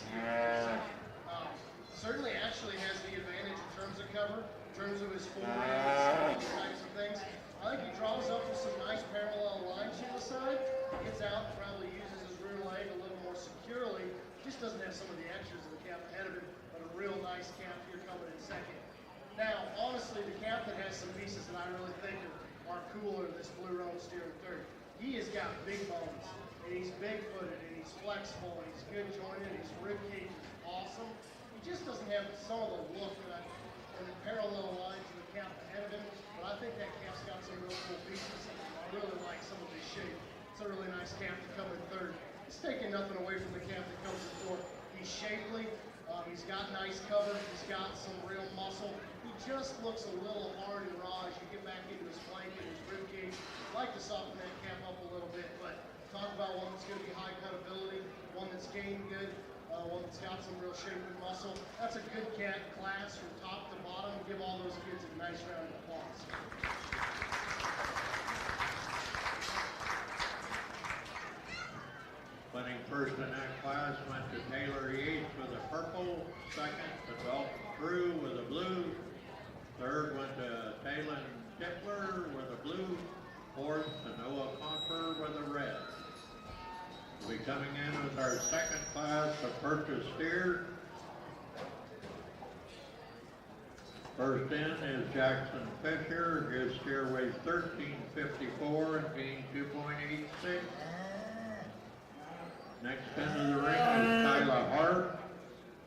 Certainly actually has the advantage in terms of cover, in terms of his forehands, these types of things. I think he draws up with some nice parallel lines on the side, gets out, probably uses his rear leg a little more securely, just doesn't have some of the extras of the cap ahead of him, but a real nice cap here coming in second. Now, honestly, the cap that has some pieces that I really think are cooler than this blue roan steer in third. He has got big bones, and he's big-footed, and he's flexible, and he's good jointed, and his rib cage is awesome. He just doesn't have some of the look that and the parallel lines of the cap ahead of him, but I think that cap's got some real cool pieces. I really like some of his shape. It's a really nice cap to come in third. It's taking nothing away from the cap that comes in fourth. He's shapely, he's got nice cover, he's got some real muscle. He just looks a little hard and raw as you get back into his flank and his rib cage. I'd like to soften that cap up a little bit, but talk about one that's going to be high cutability, one that's gained good, one that's got some real shape and muscle. That's a good cat class from top to bottom. Give all those kids a nice round of applause. Winning first in that class went to Taylor Yates with a purple. Second to Dalton Crew with a blue. Third went to Talon Tippler with a blue. Fourth to Noah Confer with a red. We'll be coming in with our second class of purchase steer. First in is Jackson Fisher. His steer weighs 1354 and gained 2.86. Next into the ring is Kyla Hart.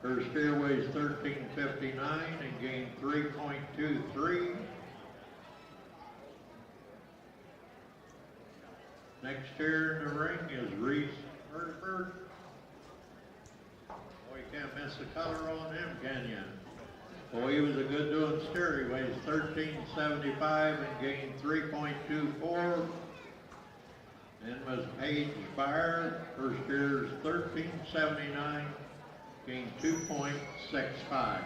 Her steer weighs 1359 and gained 3.23. Next steer in the ring is Reese Hertford. Boy, you can't miss the color on him, can you? Boy, he was a good doing steer. He weighs 1375 and gained 3.24. Then was Paige Byer. Her steer is 1379, gained 2.65.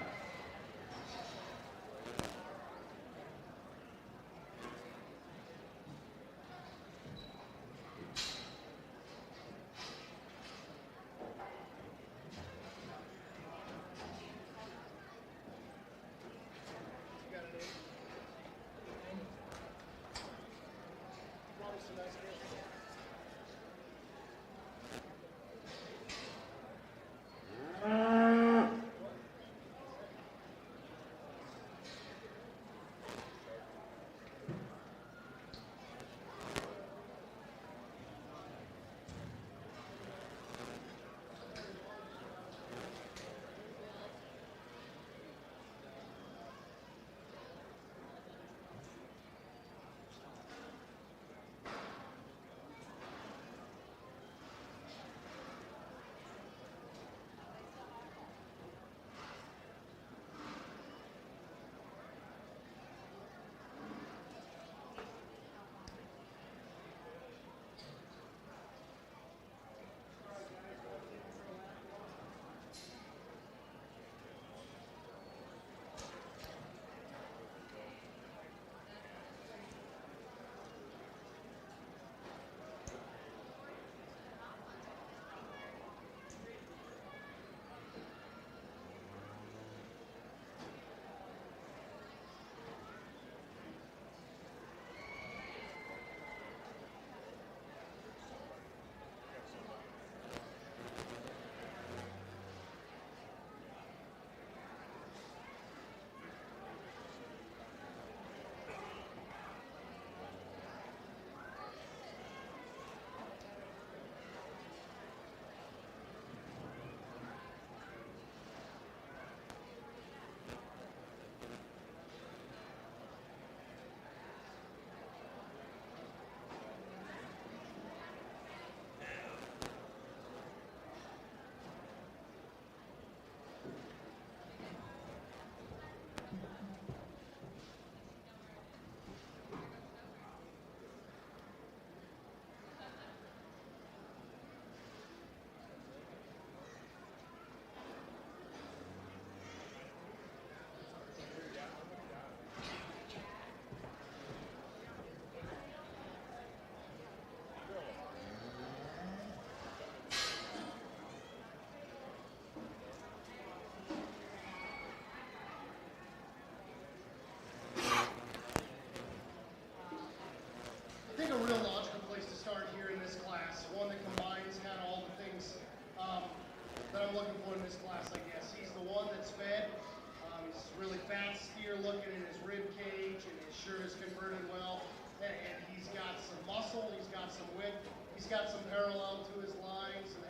looking at his rib cage, and his shirt is converted well, and he's got some muscle, he's got some width, he's got some parallel to his lines, and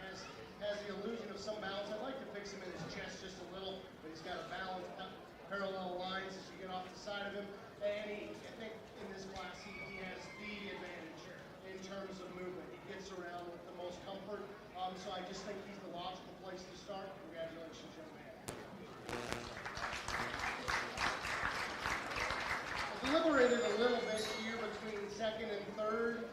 has the illusion of some balance. I'd like to fix him in his chest just a little, but he's got a balance, parallel lines as you get off the side of him. And I think in this class, he has the advantage in terms of movement. He gets around with the most comfort. So I just think he's the logical place to start. Congratulations, young man. I deliberated a little bit here between second and third,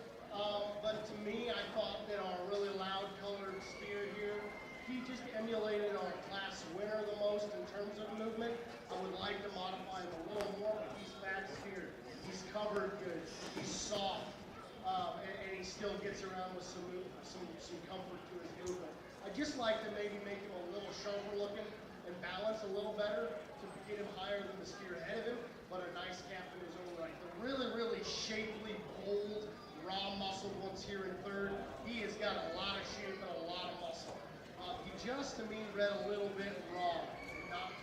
but to me, I thought that our really loud colored steer here, he just emulated our class winner the most in terms of movement. I would like to modify him a little more, but he's fat steer. He's covered good. He's soft, and he still gets around with some comfort to his movement. I'd just like to maybe make him a little sharper looking and balance a little better to get him higher than the steer ahead of him, but a nice cap in his own right. The really, really shapely, bold, raw muscle ones here in third. He has got a lot of shape and a lot of muscle. He just, to me, read a little bit raw, not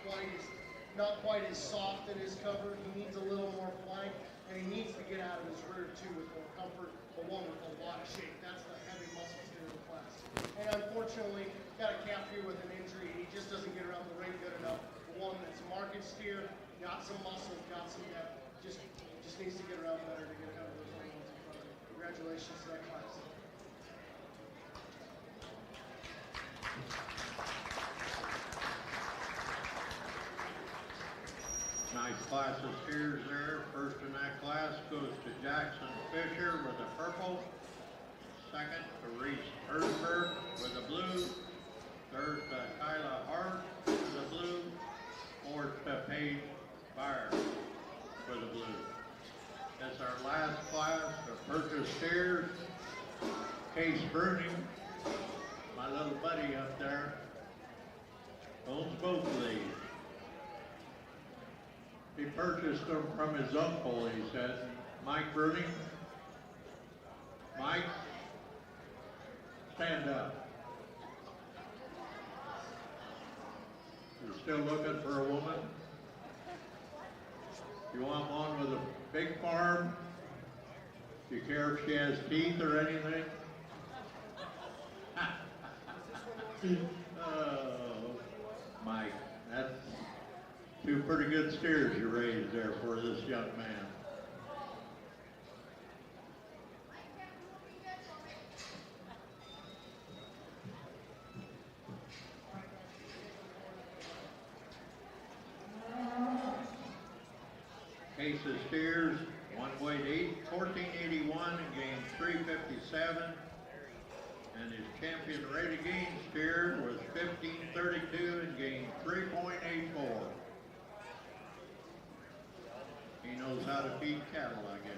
quite as soft in his cover. He needs a little more flank, and he needs to get out of his rear too with more comfort, but one with a lot of shape. That's the heavy muscle steer of the class. And unfortunately, got a calf here with an injury. He just doesn't get around the ring good enough. The one that's market steer, got some muscle, got some depth, just needs to get around better to get out of those other ones in front of him. Congratulations to that class. Nice class of steers there. First in that class goes to Jackson Fisher with the purple. Second to Reese Herzberg with the blue. Third to Kyla Hart with the blue. Fourth to Paige Fire with the blue. That's our last class to purchase steers. Case Bruning, my little buddy up there, owns both of these. He purchased them from his uncle, he said. Mike Bruning. Mike, stand up. You're still looking for a woman? You want one with a big farm? Do you care if she has teeth or anything? Oh, Mike, that's two pretty good steers you raised there for this young man. Case of steers, one weighed 1481 and gained 357. And his champion rate of gain steer was 1532 and gained 3.84. He knows how to feed cattle, I guess.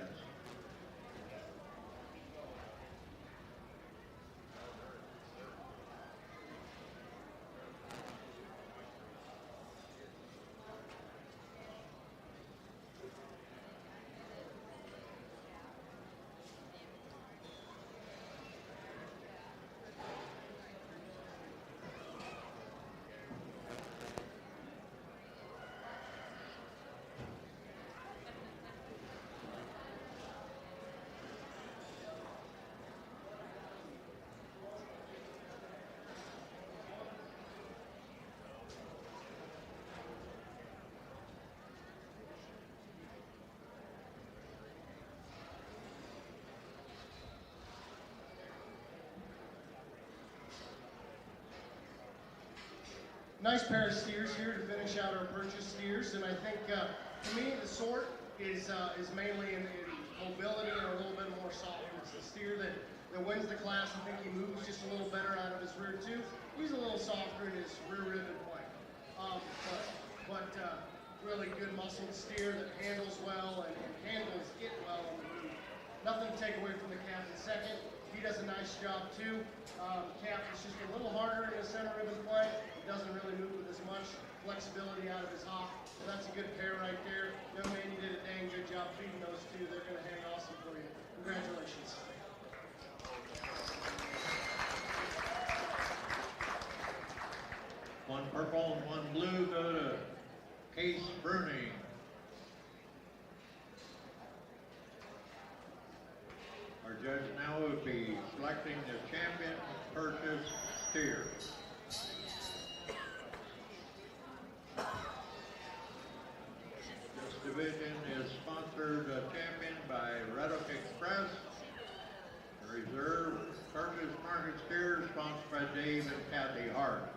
Nice pair of steers here to finish out our purchase steers, and I think to me the sort is mainly in mobility and a little bit more softness. The steer that wins the class, I think he moves just a little better out of his rear too. He's a little softer in his rear rib and flank, but really good muscled steer that handles well and handles it well on the move. Nothing to take away from the calf in second. He does a nice job too. Calf is just a little harder in the center rib and flank. He doesn't really move with as much flexibility out of his hop. So that's a good pair right there. Young man, you did a dang good job feeding those two. They're going to hang awesome for you. Congratulations. One purple and one blue go to Case Bruning. judge now will be selecting the champion purchase steer. This division is sponsored champion by Red Oak Express. The reserve purchase market steer sponsored by Dave and Kathy Hart.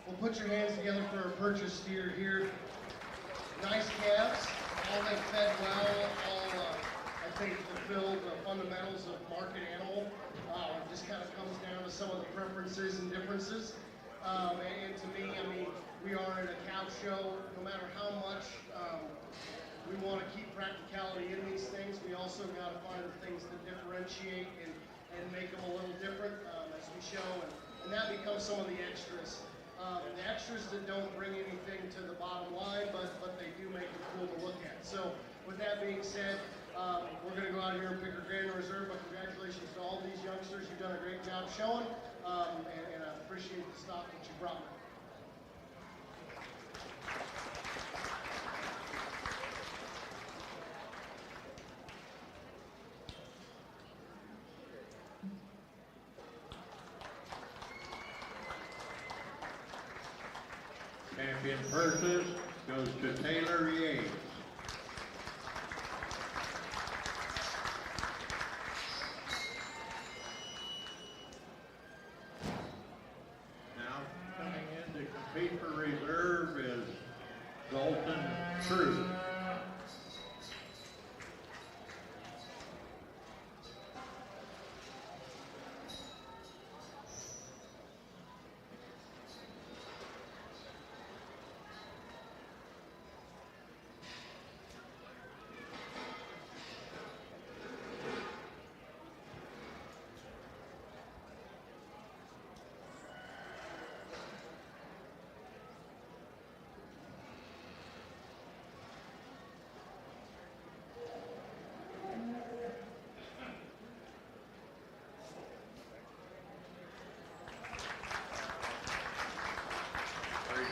Well, put your hands together for a purchase steer here. Nice calves, all they fed well, all I think fulfilled the fundamentals of market animal. It just kind of comes down to some of the preferences and differences. And to me, I mean, we are at a cow show. No matter how much we want to keep practicality in these things, we also got to find the things that differentiate and make them a little different as we show. And that becomes some of the extras. The extras that don't bring anything to the bottom line, but they do make it cool to look at. So with that being said, we're going to go out here and pick our grand reserve, but congratulations to all these youngsters. You've done a great job showing, and I appreciate the stock that you brought me. Champion purchase goes to Taylor Yates. Now coming in to compete for reserve is Dalton True.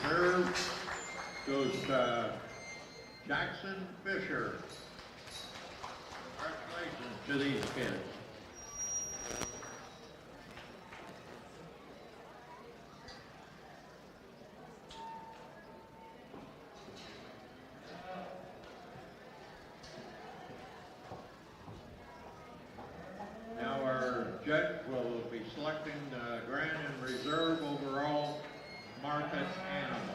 Reserve goes to Jackson Fisher. Congratulations to these kids. Now our judge will be selecting the grand and reserve overall market animal.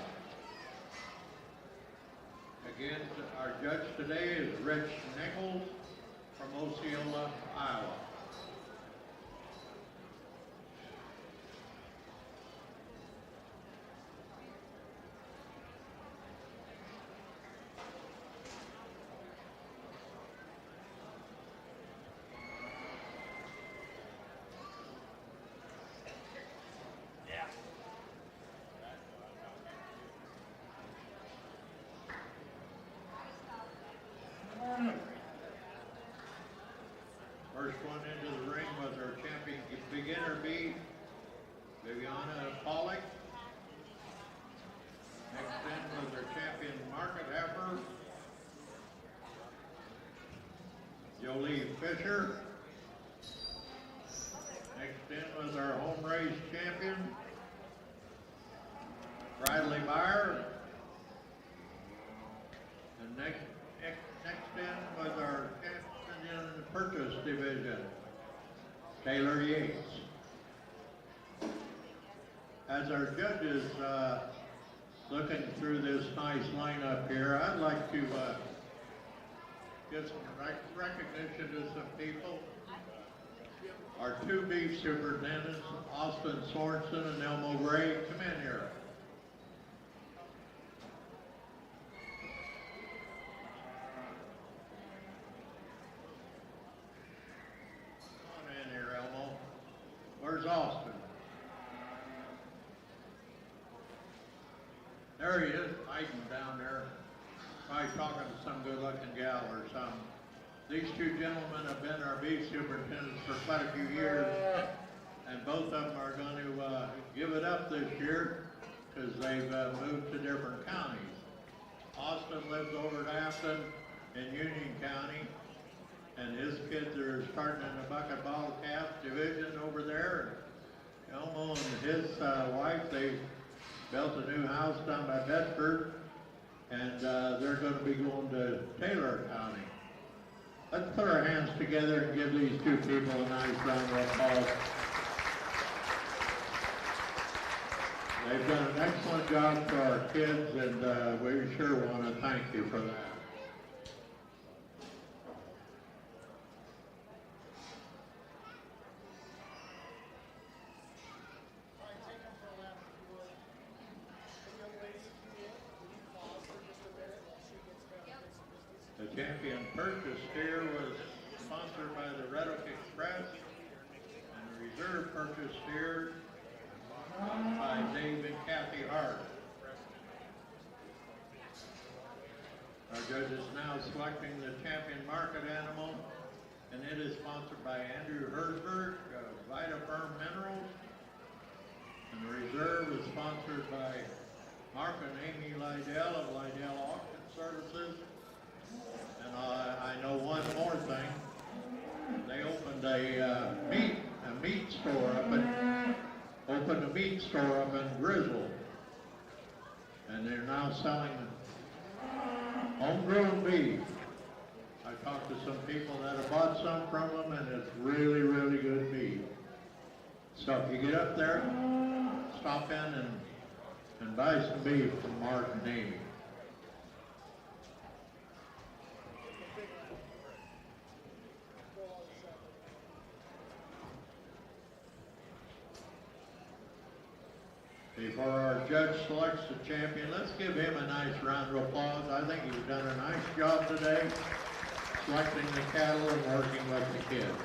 Again, our judge today is Rich Nichols from Osceola, Iowa. Fisher. Next in was our home race champion, Bradley Meyer. And next in was our champion in the purchase division, Taylor Yates. As our judges looking through this nice lineup here, I'd like to give some recognition to some people. Our two beef superintendents, Austin Sorensen and Elmo Gray, come in here. Come on in here, Elmo. Where's Austin? There he is, hiding down there. Probably talking to some good-looking gal or something. These two gentlemen have been our beef superintendents for quite a few years, and both of them are going to give it up this year because they've moved to different counties. Austin lives over at Afton in Union County, and his kids are starting in the bucketball calf division over there. Elmo and his wife, they built a new house down by Bedford, and they're going to be going to Taylor County. Let's put our hands together and give these two people a nice round of applause. They've done an excellent job for our kids, and we sure want to thank you for that. The champion purchase steer was sponsored by the Red Oak Express, and the reserve purchase steer by Dave and Kathy Hart. Our judge is now selecting the champion market animal, and it is sponsored by Andrew Herzberg of Vitaperm Minerals, and the reserve is sponsored by Mark and Amy Lydell of Lydell Auction Services. And I know one more thing. They opened a meat store up in Grizzle, and they're now selling homegrown beef. I talked to some people that have bought some from them, and it's really, really good beef. So if you get up there, stop in and buy some beef from Mark and Amy. Before our judge selects the champion, let's give him a nice round of applause. I think he's done a nice job today, selecting the cattle and working with the kids.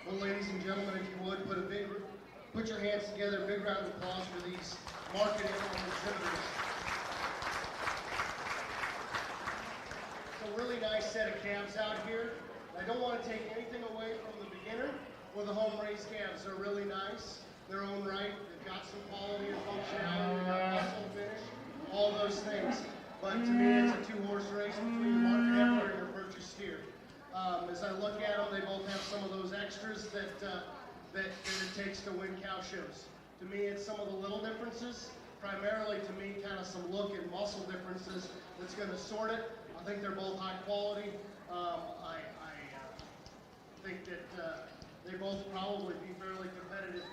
Well, ladies and gentlemen, if you would, put put your hands together, big round of applause for these market animal exhibitors. It's a really nice set of calves out here. I don't want to take anything away from the beginner or the home-raised calves. They're really nice, their own right. They've got some quality and functionality, they've got muscle finish, all those things. But to me, it's a two-horse race between your market heifer and your purchased steer. As I look at them, they both have some of those extras that it takes to win cow shows. To me, it's some of the little differences. Primarily, to me, kind of some look and muscle differences that's going to sort it. I think they're both high quality. I think that they both probably be fairly competitive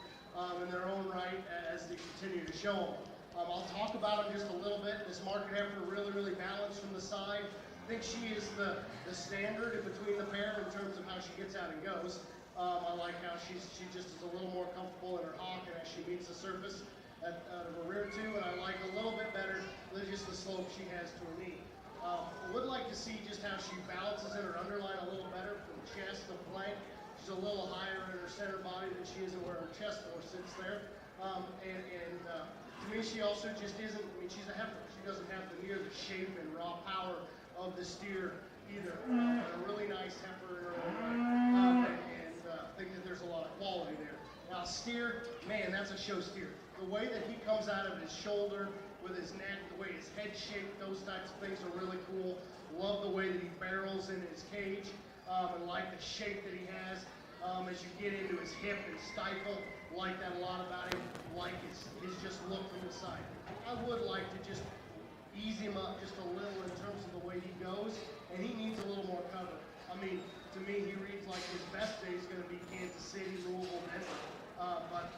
in their own right as they continue to show them. I'll talk about them just a little bit. This market heifer really balanced from the side. I think she is the standard in between the pair in terms of how she gets out and goes. I like how she just is a little more comfortable in her hock and as she meets the surface out of her rear too, and I like a little bit better than just the slope she has to her knee. I would like to see just how she balances in her underline a little better from chest to flank. She's a little higher in her center body than she is where her chest more sits there. To me, she also just isn't, I mean, she's a heifer. She doesn't have near the shape and raw power of the steer either. A really nice heifer in her own right. I think that there's a lot of quality there. Now, steer, man, that's a show steer. The way that he comes out of his shoulder with his neck, the way his head shaped, those types of things are really cool. Love the way that he barrels in his cage and like the shape that he has. As you get into his hip and stifle, like that a lot about him, like his just look from the side. I would like to just ease him up just a little in terms of the way he goes, and he needs a little more cover. I mean, to me, he reads like his best day is going to be Kansas City, Louisville, Denver.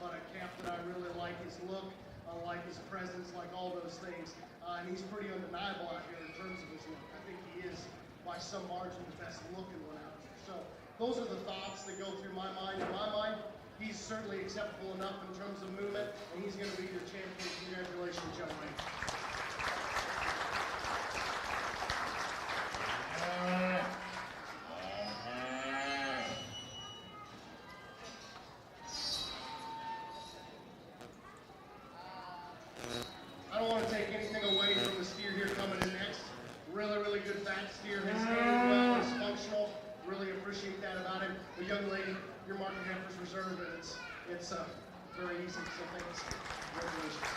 But a calf that I really like his look, I like his presence, like all those things. And he's pretty undeniable out here in terms of his look. I think he is, by some margin, the best looking one out there. So those are the thoughts that go through my mind. In my mind, he's certainly acceptable enough in terms of movement, and he's going to be your champion. Congratulations, young man. I don't want to take anything away from the steer here coming in next. Really good fat steer. His game well, he's functional. Really appreciate that about him. But young lady, your market heifer's reserved, and it's very easy. So thanks. Congratulations.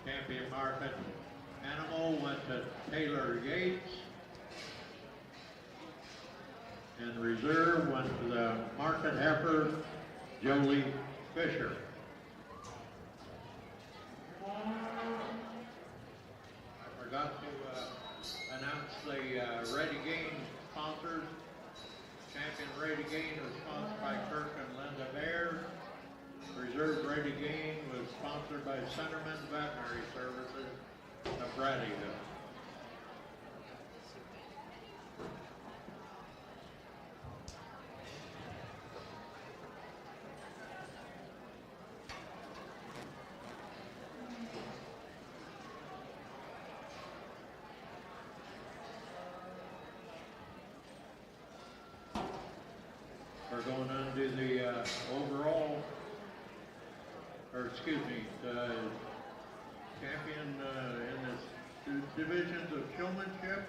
Champion market animal went to Taylor Yates. And reserve went to the market heifer, Jolie Fisher. I forgot to announce the Ready Gain sponsors. Champion Ready Gain was sponsored by Kirk and Linda Baird. Reserve Ready Gain was sponsored by Centerman Veterinary Services of Bradyville. We're going on to the overall, or excuse me, the champion in the divisions of showmanship.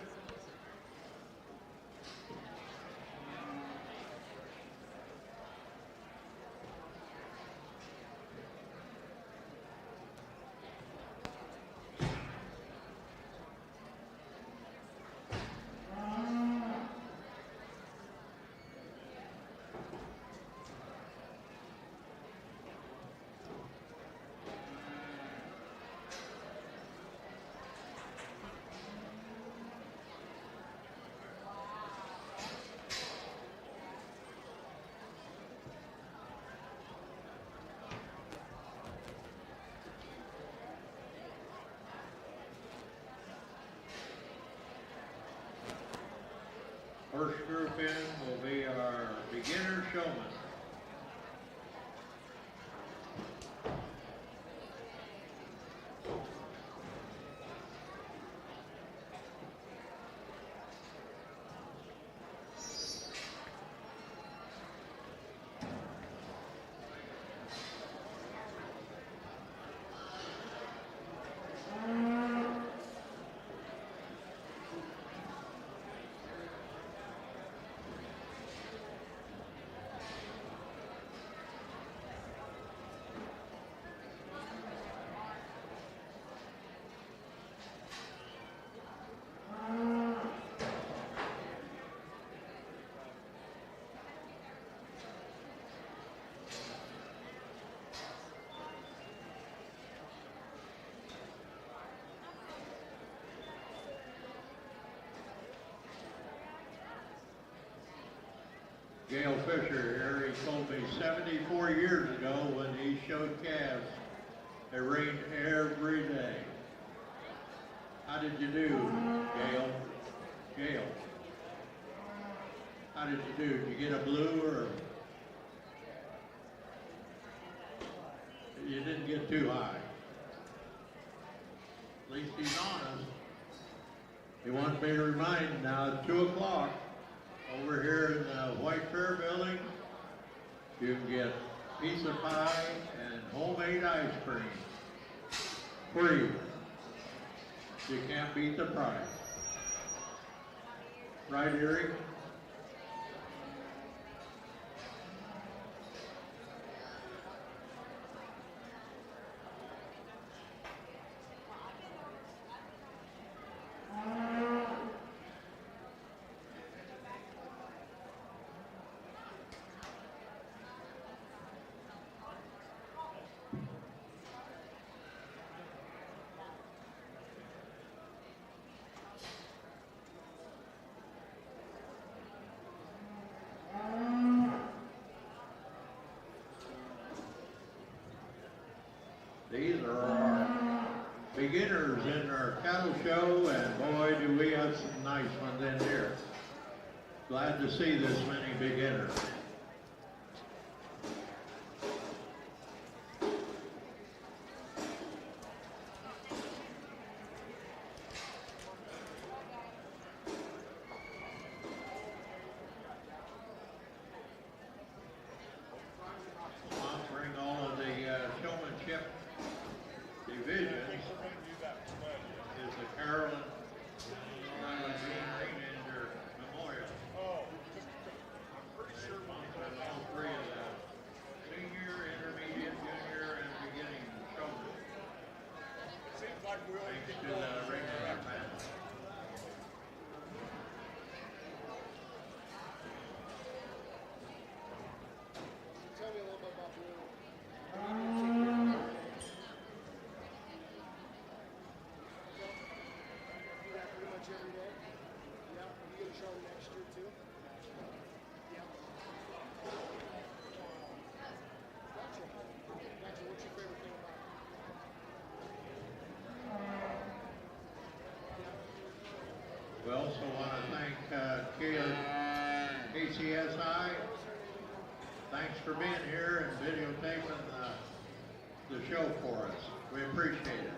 first group in will be our beginner showman. Gail Fisher here, he told me 74 years ago when he showed calves, it rained every day. How did you do, Gail? Gail, how did you do? Did you get a blue or? You didn't get too high. At least he's honest. He wants me to remind him now it's 2 o'clock. Over here in the White Fair building, you can get pizza pie and homemade ice cream. Free. You can't beat the price. Right, Erie? These are our beginners in our cattle show, and boy, do we have some nice ones in here. Glad to see this many beginners. Sponsoring all of the showmanship divisions is the Carolyn Ranger Memorial. Sponsoring all three of the senior, intermediate, junior, and beginning showmen. Thanks to the Ranger family. Tell me a little bit about Blue. Do that pretty much every day? Yeah. You gonna show them next year too? Yeah. Gotcha. Gotcha. What's your favorite thing about it? We also want to thank KCSI. Thanks for being here and videotaping the show for us. We appreciate it.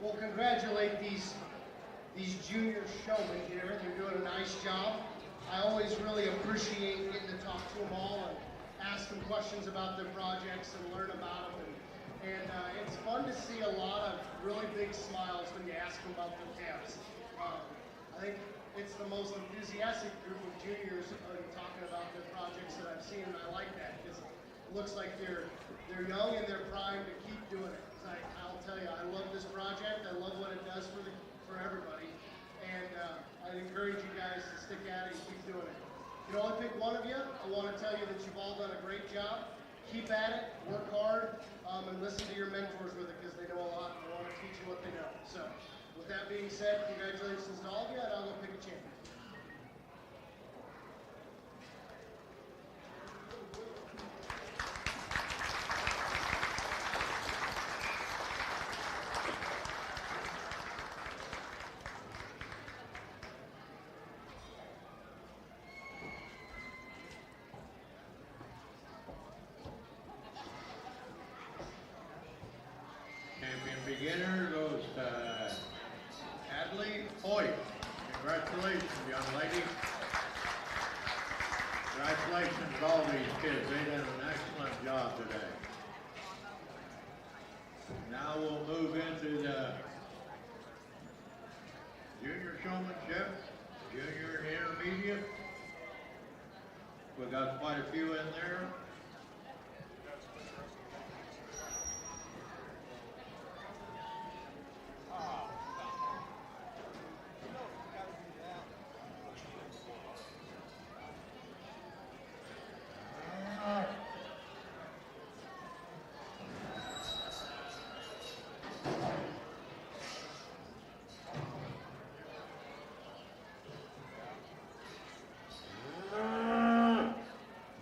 We'll congratulate these junior showmen here. They're doing a nice job. I always really appreciate getting to talk to them all and ask them questions about their projects and learn about them. And it's fun to see a lot of really big smiles when you ask them about their camps. I think it's the most enthusiastic group of juniors talking about their projects that I've seen, and I like that because it looks like they're young and they're primed to keep doing it. I'll tell you, I love this project. I love what it does for everybody, and I'd encourage you guys to stick at it and keep doing it. You can only pick one of you. I want to tell you that you've all done a great job. Keep at it, work hard, and listen to your mentors with it because they know a lot and they want to teach you what they know. So, with that being said, congratulations to all of you, and I'll go pick a champion. Champion beginner goes to Adley Hoyt. Congratulations, young lady. Congratulations to all these kids. They did an excellent job today. Now we'll move into the junior showmanship, junior and intermediate. We got quite a few in there.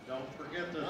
Don't forget the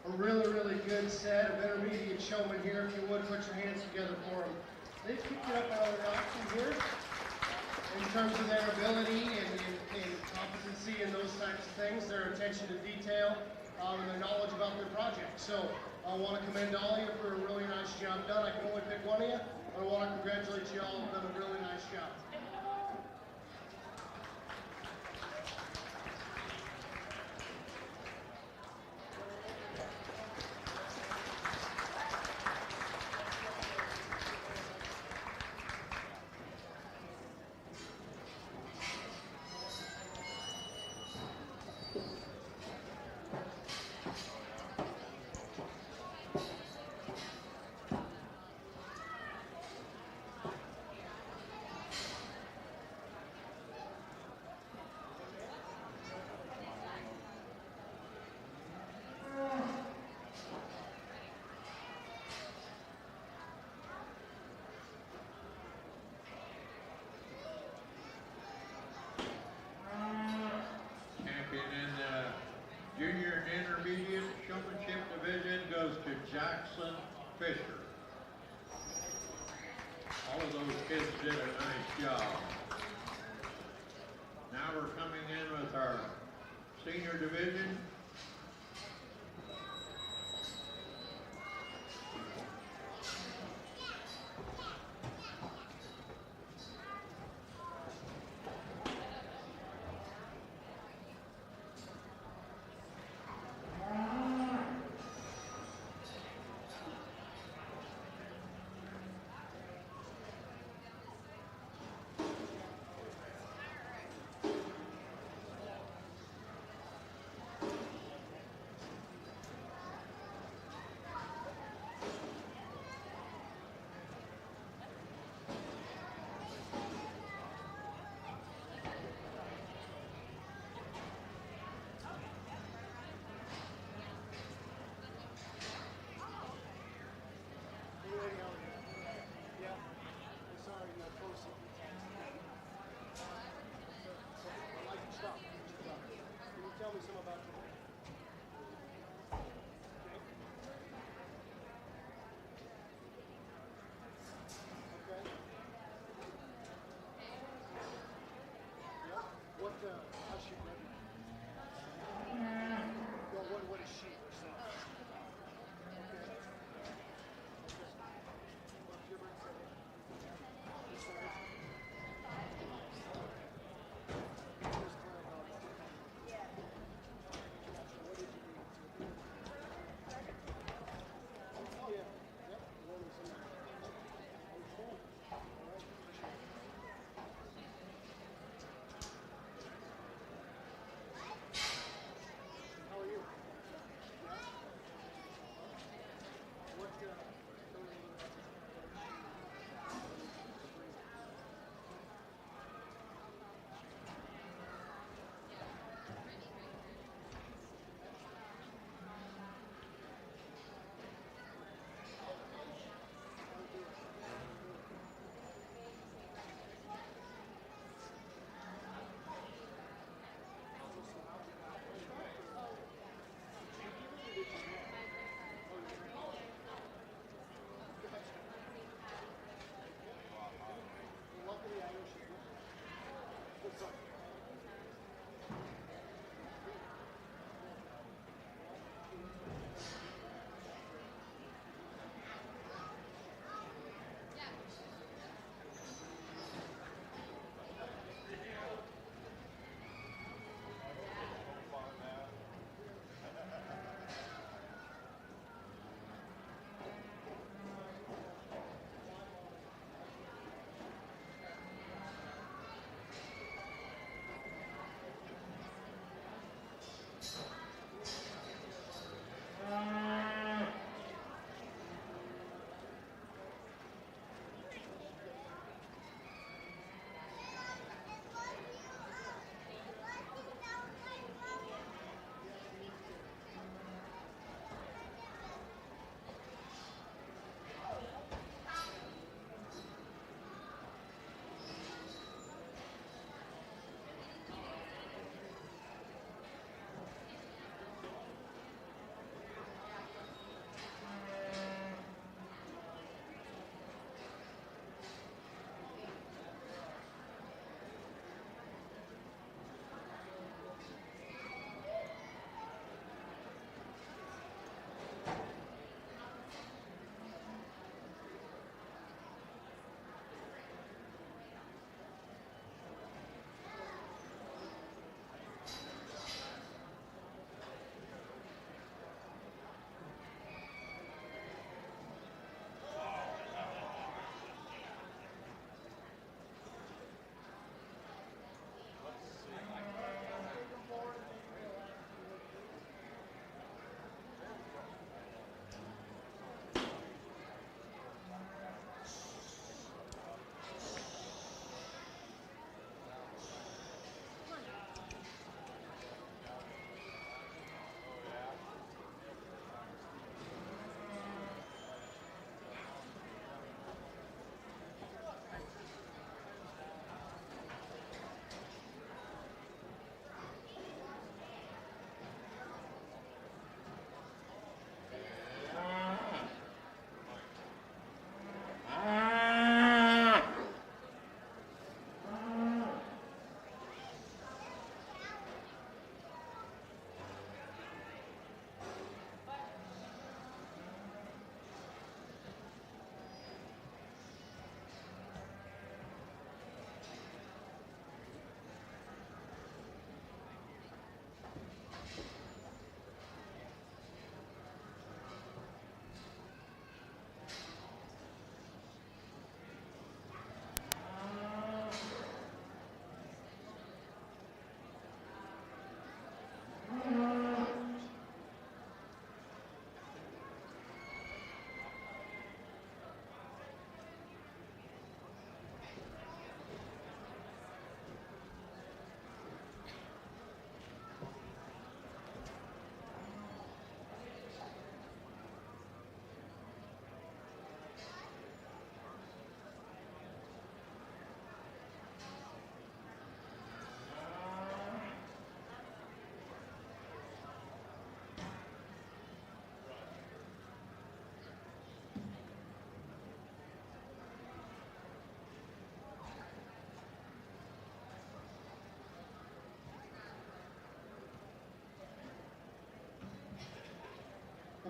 a really, really good set of intermediate showmen here. If you would, put your hands together for them. They've kicked it up out of the notch here in terms of their ability and competency and those types of things, their attention to detail, and their knowledge about their project. So I want to commend all of you for a really nice job done. I can only pick one of you, but I want to congratulate you all. You've done a really nice job. Junior and Intermediate Showmanship Division goes to Jackson Fisher. All of those kids did a nice job. Now we're coming in with our Senior Division.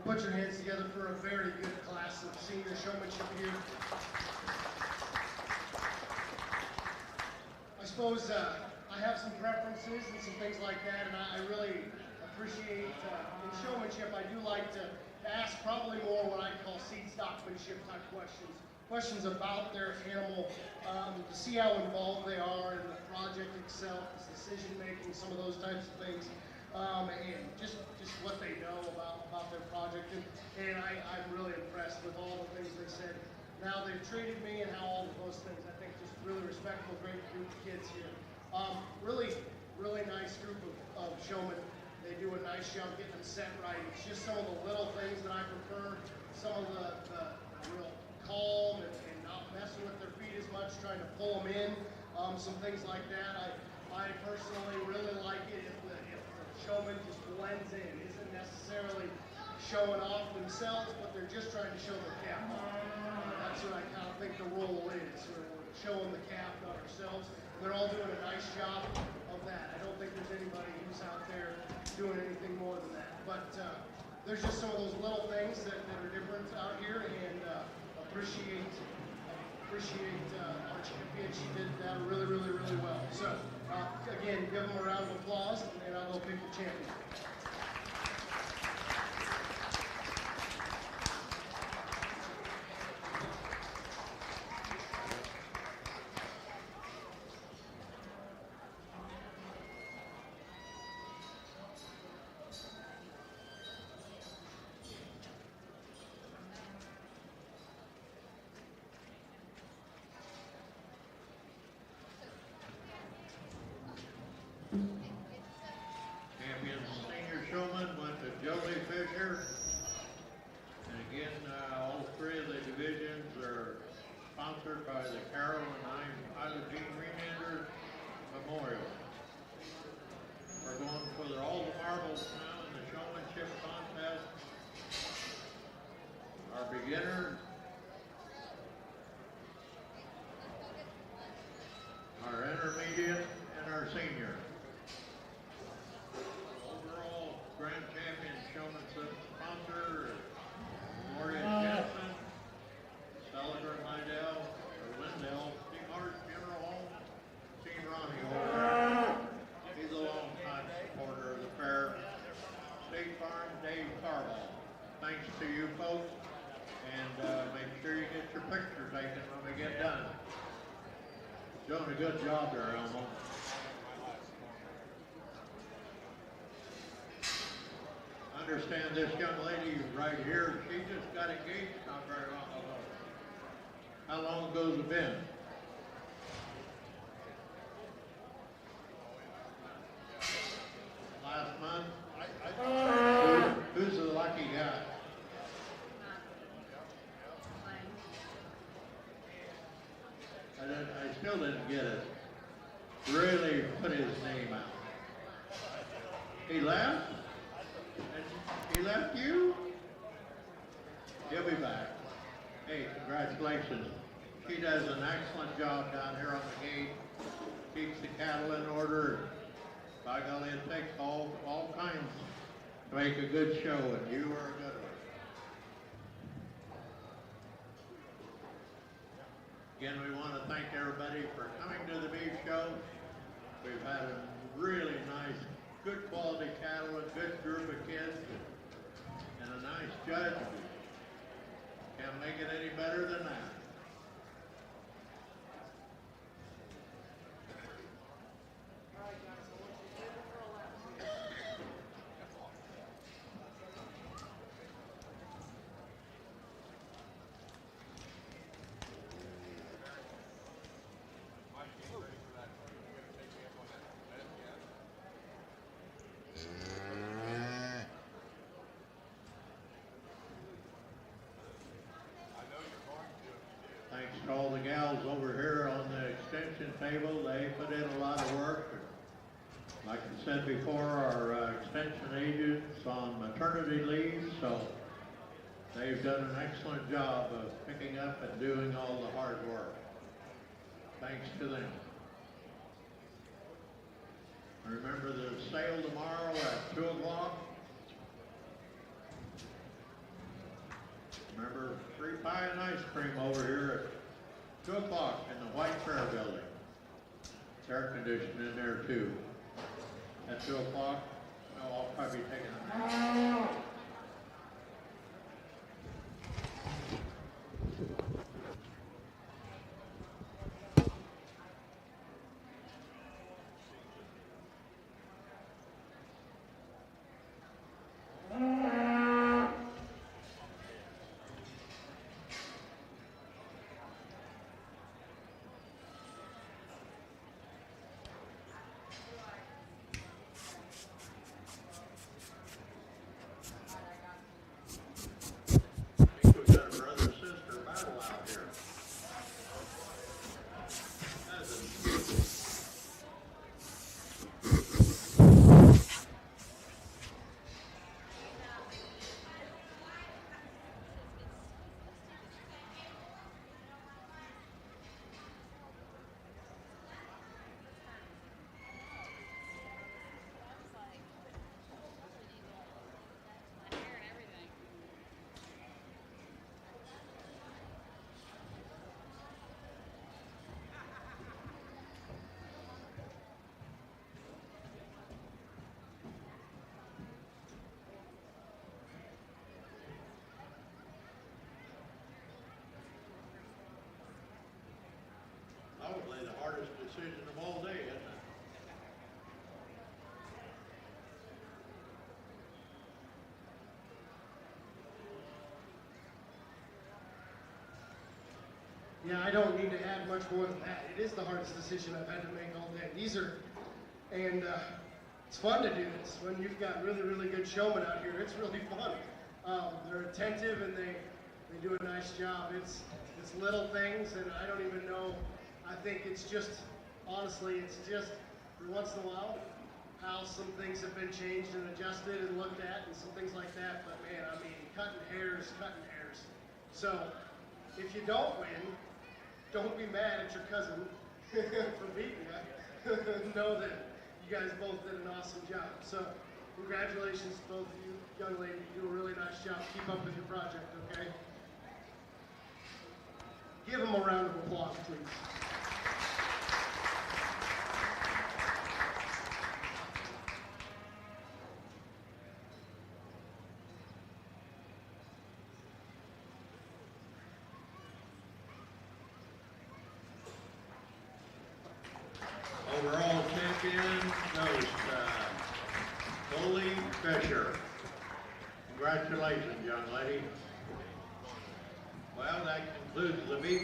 put your hands together for a very good class of senior showmanship here. I suppose I have some preferences and some things like that, and I really appreciate in showmanship. I do like to ask probably more what I call seed stockmanship type questions. Questions about their animal, to see how involved they are in the project itself, the decision making, some of those types of things, and just what they know about their project. And I'm really impressed with all the things they said. Now they've treated me and how all of those things. I think just really respectful, great group of kids here. Really nice group of showmen. They do a nice job getting them set right. It's just some of the little things that I prefer. Some of the real calm and not messing with their feet as much, trying to pull them in, some things like that. I personally really like it if the showman just blends in, isn't necessarily showing off themselves, but they're just trying to show their cap off. That's what I kind of think the role is. We're showing the cap, not ourselves. And they're all doing a nice job of that. I don't think there's anybody who's out there doing anything more than that. But there's just some of those little things that are different out here, and appreciate our champion. She did that really well. So again, give them a round of applause, and I'll go pick the champion. Champion senior showman went to Jolie Fisher. And again, all three of the divisions are sponsored by the Carol and Isla Jean Remender Memorial. We're going for all the marbles now in the showmanship contest. Our beginner, our intermediate, and our senior. Overall grand champion showmanship sponsor, Gloria Jensen, Celebrant Lindell, Steve Hart Funeral Home, Team Ronnie over there. He's a longtime supporter of the fair. State Farm, Dave Carball. Thanks to you folks, and make sure you get your picture taken when we get done. Doing a good job there, Elmo. Understand this young lady right here, she just got engaged not very long ago. How long ago has it been? Last month? Who's the lucky guy? I still didn't get it. Really put his name out. He left? And he left you? He'll be back. Hey, congratulations. She does an excellent job down here on the gate. Keeps the cattle in order. By golly, it takes all kinds to make a good show, and you are a good one. Again, we want to thank everybody for coming to the beef show. We've had a really nice, good quality cattle, a good group of kids, and a nice judge. Can't make it any better than that. Thanks to all the gals over here on the extension table. They put in a lot of work. Like I said before, our extension agents on maternity leave, so they've done an excellent job of picking up and doing all the hard work. Thanks to them. Remember the sale tomorrow at 2 o'clock? free pie and ice cream over here at 2 o'clock in the White Prayer Building. It's air conditioned in there too. At 2 o'clock, no, I'll probably be taking a nap. We've got a brother-sister battle out here. That's a probably the hardest decision of all day, isn't it? Yeah, I don't need to add much more than that. It is the hardest decision I've had to make all day. It's fun to do this. When you've got really, really good showmen out here, it's really fun. They're attentive and they do a nice job. It's little things, and I don't even know. I think it's just, honestly, it's just every once in a while how some things have been changed and adjusted and looked at and some things like that. But man, I mean, cutting hairs. So if you don't win, don't be mad at your cousin for beating you. Know that you guys both did an awesome job. So congratulations to both of you, young lady. You do a really nice job. Keep up with your project, okay? Give them a round of applause, please. Overall champion goes Coley Fisher. Congratulations, young lady. Well, that concludes the meeting.